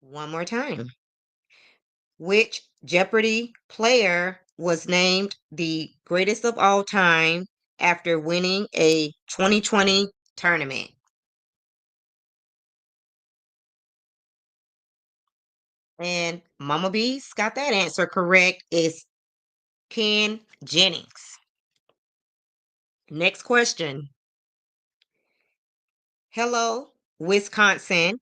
A: One more time. Which Jeopardy player was named the greatest of all time after winning a 2020 tournament? And Mama B's got that answer correct. It's Ken Jennings. Next question. Hello, Wisconsin.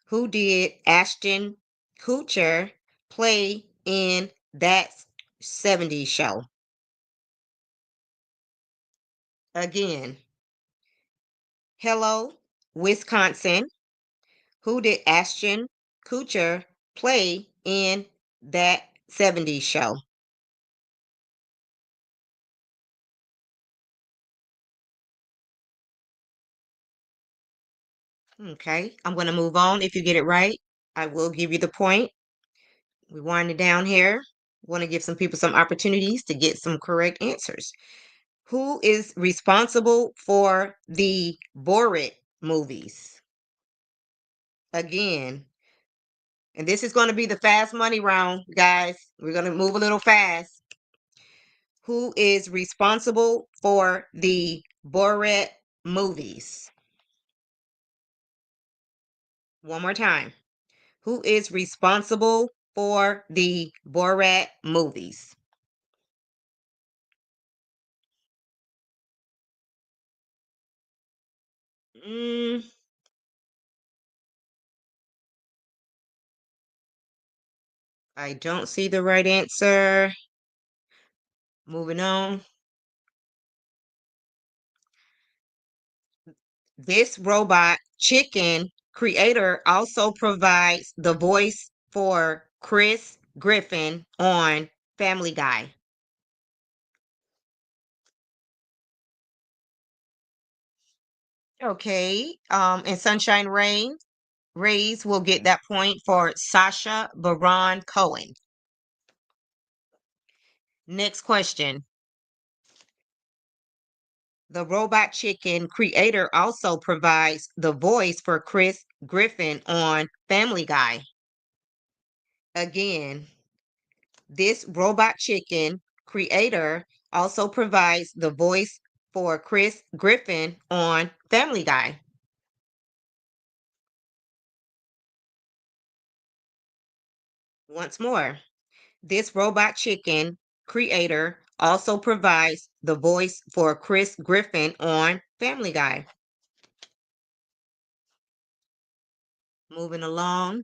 A: Who did Ashton Kutcher play in that 70s show? Again, hello, Wisconsin. Who did Ashton Kutcher play in that 70s show? Okay, I'm going to move on. If you get it right, I will give you the point. We wind it down here. Want to give some people some opportunities to get some correct answers. Who is responsible for the Borat movies? Again, and this is going to be the fast money round, guys. We're going to move a little fast. Who is responsible for the Borat movies? One more time. Who is responsible for the Borat movies? Mm, I don't see the right answer. Moving on. This robot chicken creator also provides the voice for Chris Griffin on Family Guy. Okay. And Sunshine Rays will get that point for Sasha Baron Cohen. Next question. The Robot Chicken creator also provides the voice for Chris Griffin on Family Guy. Again, this robot chicken creator also provides the voice for Chris Griffin on Family Guy. Once more, this robot chicken creator also provides the voice for Chris Griffin on Family Guy. Moving along,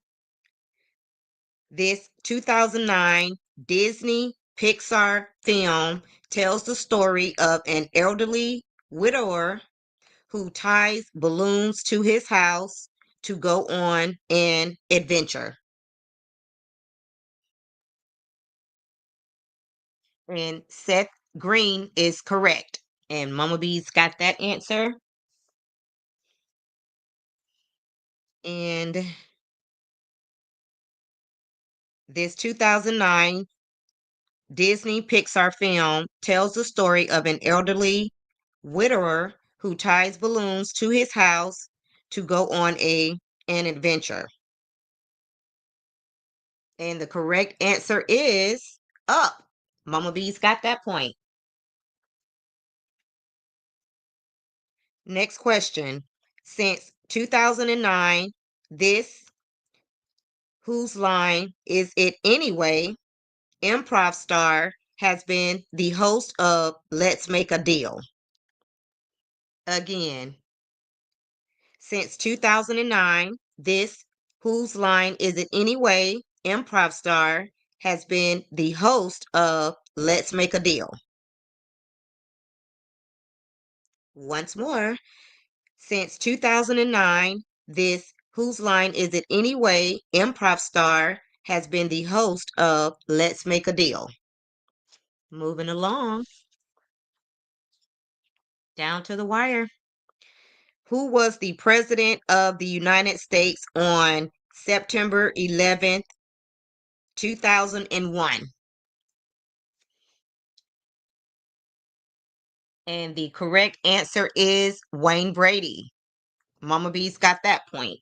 A: this 2009 Disney Pixar film tells the story of an elderly widower who ties balloons to his house to go on an adventure. And Seth Green is correct. And Mama B's got that answer. And this 2009 Disney Pixar film tells the story of an elderly widower who ties balloons to his house to go on an adventure. And the correct answer is up. Mama B's got that point. Next question. Since 2009, this Whose Line Is It Anyway? Improv star has been the host of Let's Make a Deal. Again, since 2009, this Whose Line Is It Anyway? Improv star has been the host of Let's Make a Deal. Once more, since 2009, this Whose Line Is It Anyway? Improv star has been the host of Let's Make a Deal. Moving along, down to the wire. Who was the President of the United States on September 11th, 2001? And the correct answer is Wayne Brady. Mama B's got that point.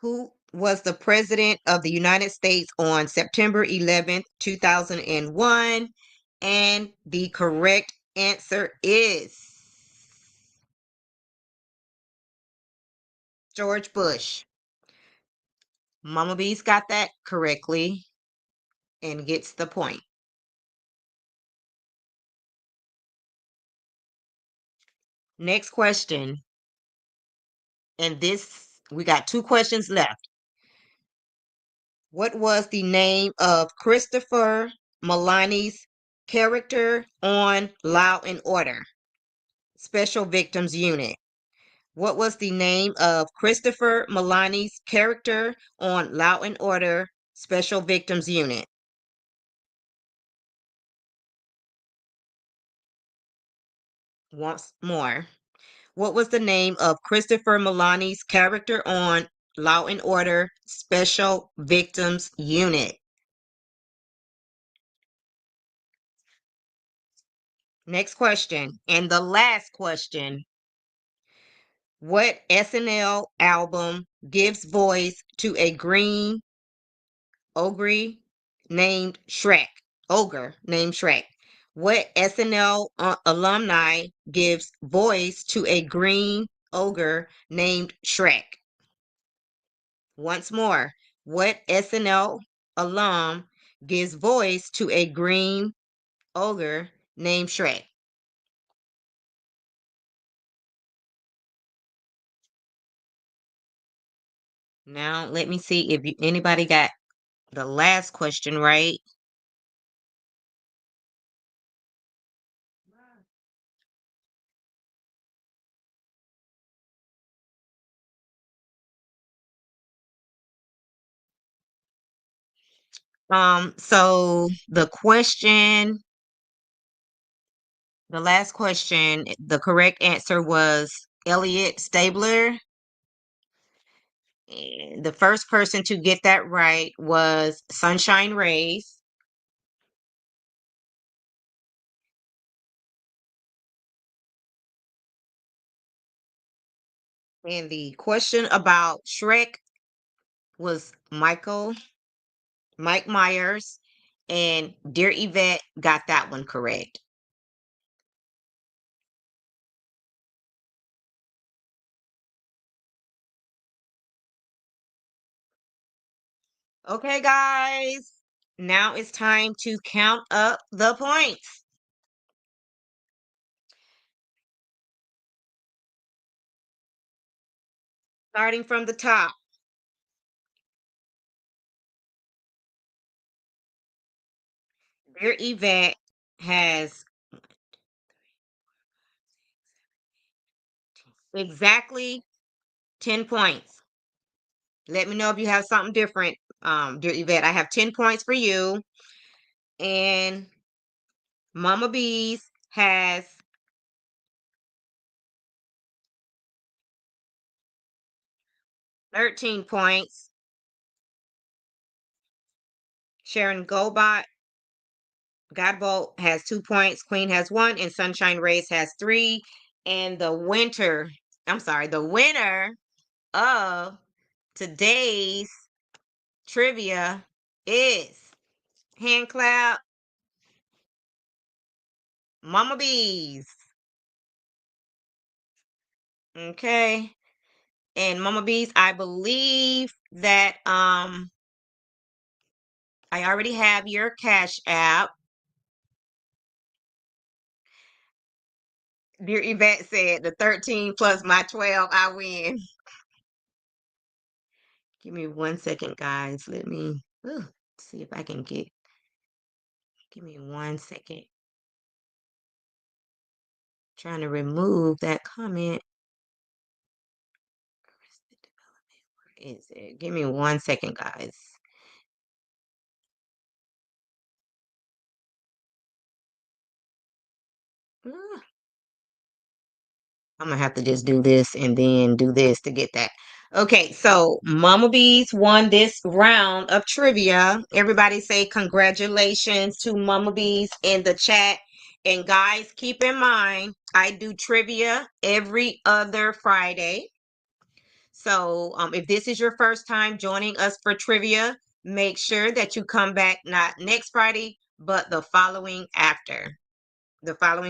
A: Who was the President of the United States on September 11th, 2001? And the correct answer is George Bush. Mama B's got that correctly and gets the point. Next question. And this, we got two questions left. What was the name of Christopher Milani's character on Law and Order Special Victims Unit? What was the name of Christopher Milani's character on Law and Order Special Victims Unit? Once more. What was the name of Christopher Milani's character on Law and Order Special Victims Unit? Next question. And the last question. What SNL album gives voice to a green ogre named Shrek? Ogre named Shrek. What SNL alumni gives voice to a green ogre named Shrek? Once more, what SNL alum gives voice to a green ogre named Shrek? Now, let me see if anybody got the last question right. So the last question, the correct answer was Elliot Stabler. And the first person to get that right was Sunshine Rays. And the question about Shrek was Mike Myers, and Dear Yvette got that one correct. Okay, guys. Now it's time to count up the points. Starting from the top. Dear Yvette has exactly 10 points. Let me know if you have something different, dear Yvette. I have 10 points for you. And Mama Bees has 13 points. Sharon Godbolt has 2 points. Queen has 1, and Sunshine Race has 3. And the winner of today's trivia is, hand clap, Mama Bees. Okay. And Mama Bees, I believe that I already have your Cash App. Dear Yvette said the 13 plus my 12, I win. Give me 1 second, guys. Let me see if I can get. Give me 1 second. Trying to remove that comment. Where is it? Give me 1 second, guys. Ah, I'm gonna have to just do this and then do this to get that. Okay, so Mama Bees won this round of trivia. Everybody say congratulations to Mama Bees in the chat. And guys, keep in mind, I do trivia every other Friday. So if this is your first time joining us for trivia, make sure that you come back not next Friday, but the following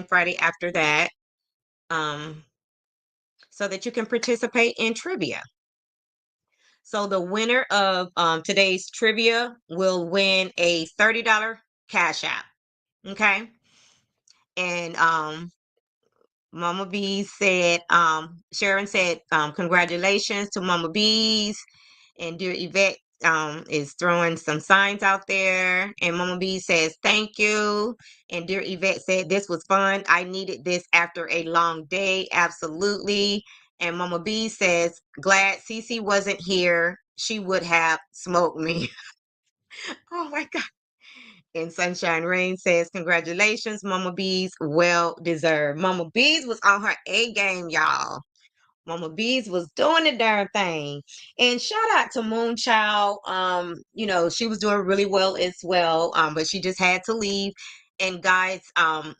A: Friday after that. Um, so that you can participate in trivia. So the winner of today's trivia will win a $30 Cash App. Okay. And Mama Bees said, Sharon said, congratulations to Mama Bees. And dear Yvette is throwing some signs out there. And Mama B says, thank you. And dear Yvette said, this was fun. I needed this after a long day. Absolutely. And Mama B says, glad Cece wasn't here. She would have smoked me. Oh my God. And Sunshine Rain says, congratulations, Mama Bees. Well deserved. Mama Bees was on her A game, y'all. Mama Bees was doing the darn thing. And shout out to Moonchild. She was doing really well as well. But she just had to leave. And guys,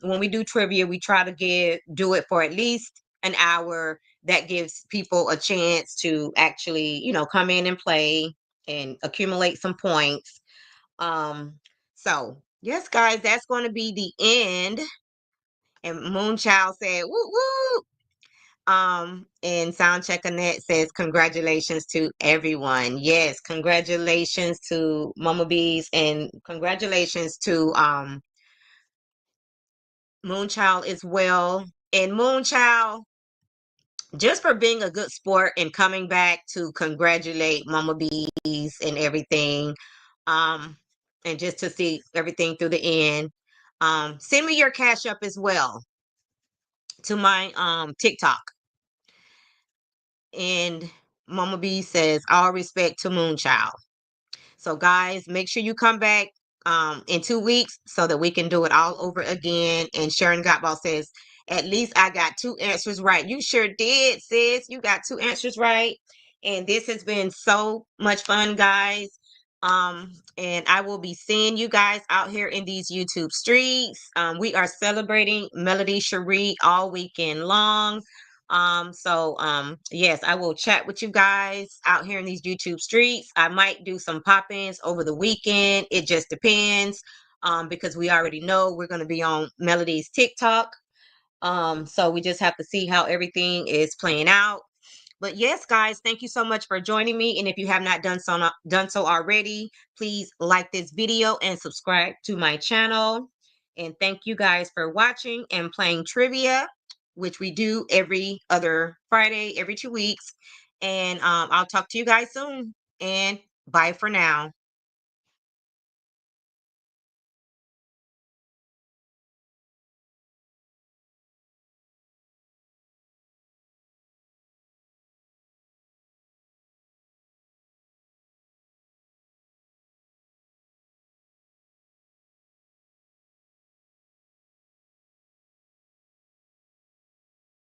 A: when we do trivia, we try to do it for at least an hour. That gives people a chance to actually, come in and play and accumulate some points. So yes, guys, that's going to be the end. And Moonchild said, woo woo. And Soundcheck Annette says, congratulations to everyone. Yes, congratulations to Mama Bees and congratulations to Moonchild as well. And Moonchild, just for being a good sport and coming back to congratulate Mama Bees and everything. Um, and just to see everything through the end. Send me your cash up as well to my TikTok. And Mama B says, all respect to Moonchild. So guys, make sure you come back in 2 weeks so that we can do it all over again. And Sharon Gottball says, at least I got 2 answers right. You sure did, sis. You got 2 answers right. And this has been so much fun, guys. And I will be seeing you guys out here in these YouTube streets. We are celebrating Melody Cherie all weekend long. Yes, I will chat with you guys out here in these YouTube streets. I might do some pop-ins over the weekend. It just depends. Because we already know we're going to be on Melody's TikTok. So we just have to see how everything is playing out. But yes, guys, thank you so much for joining me. And if you have not done so already, please like this video and subscribe to my channel. And thank you guys for watching and playing trivia, which we do every other Friday, every 2 weeks. And I'll talk to you guys soon. And bye for now.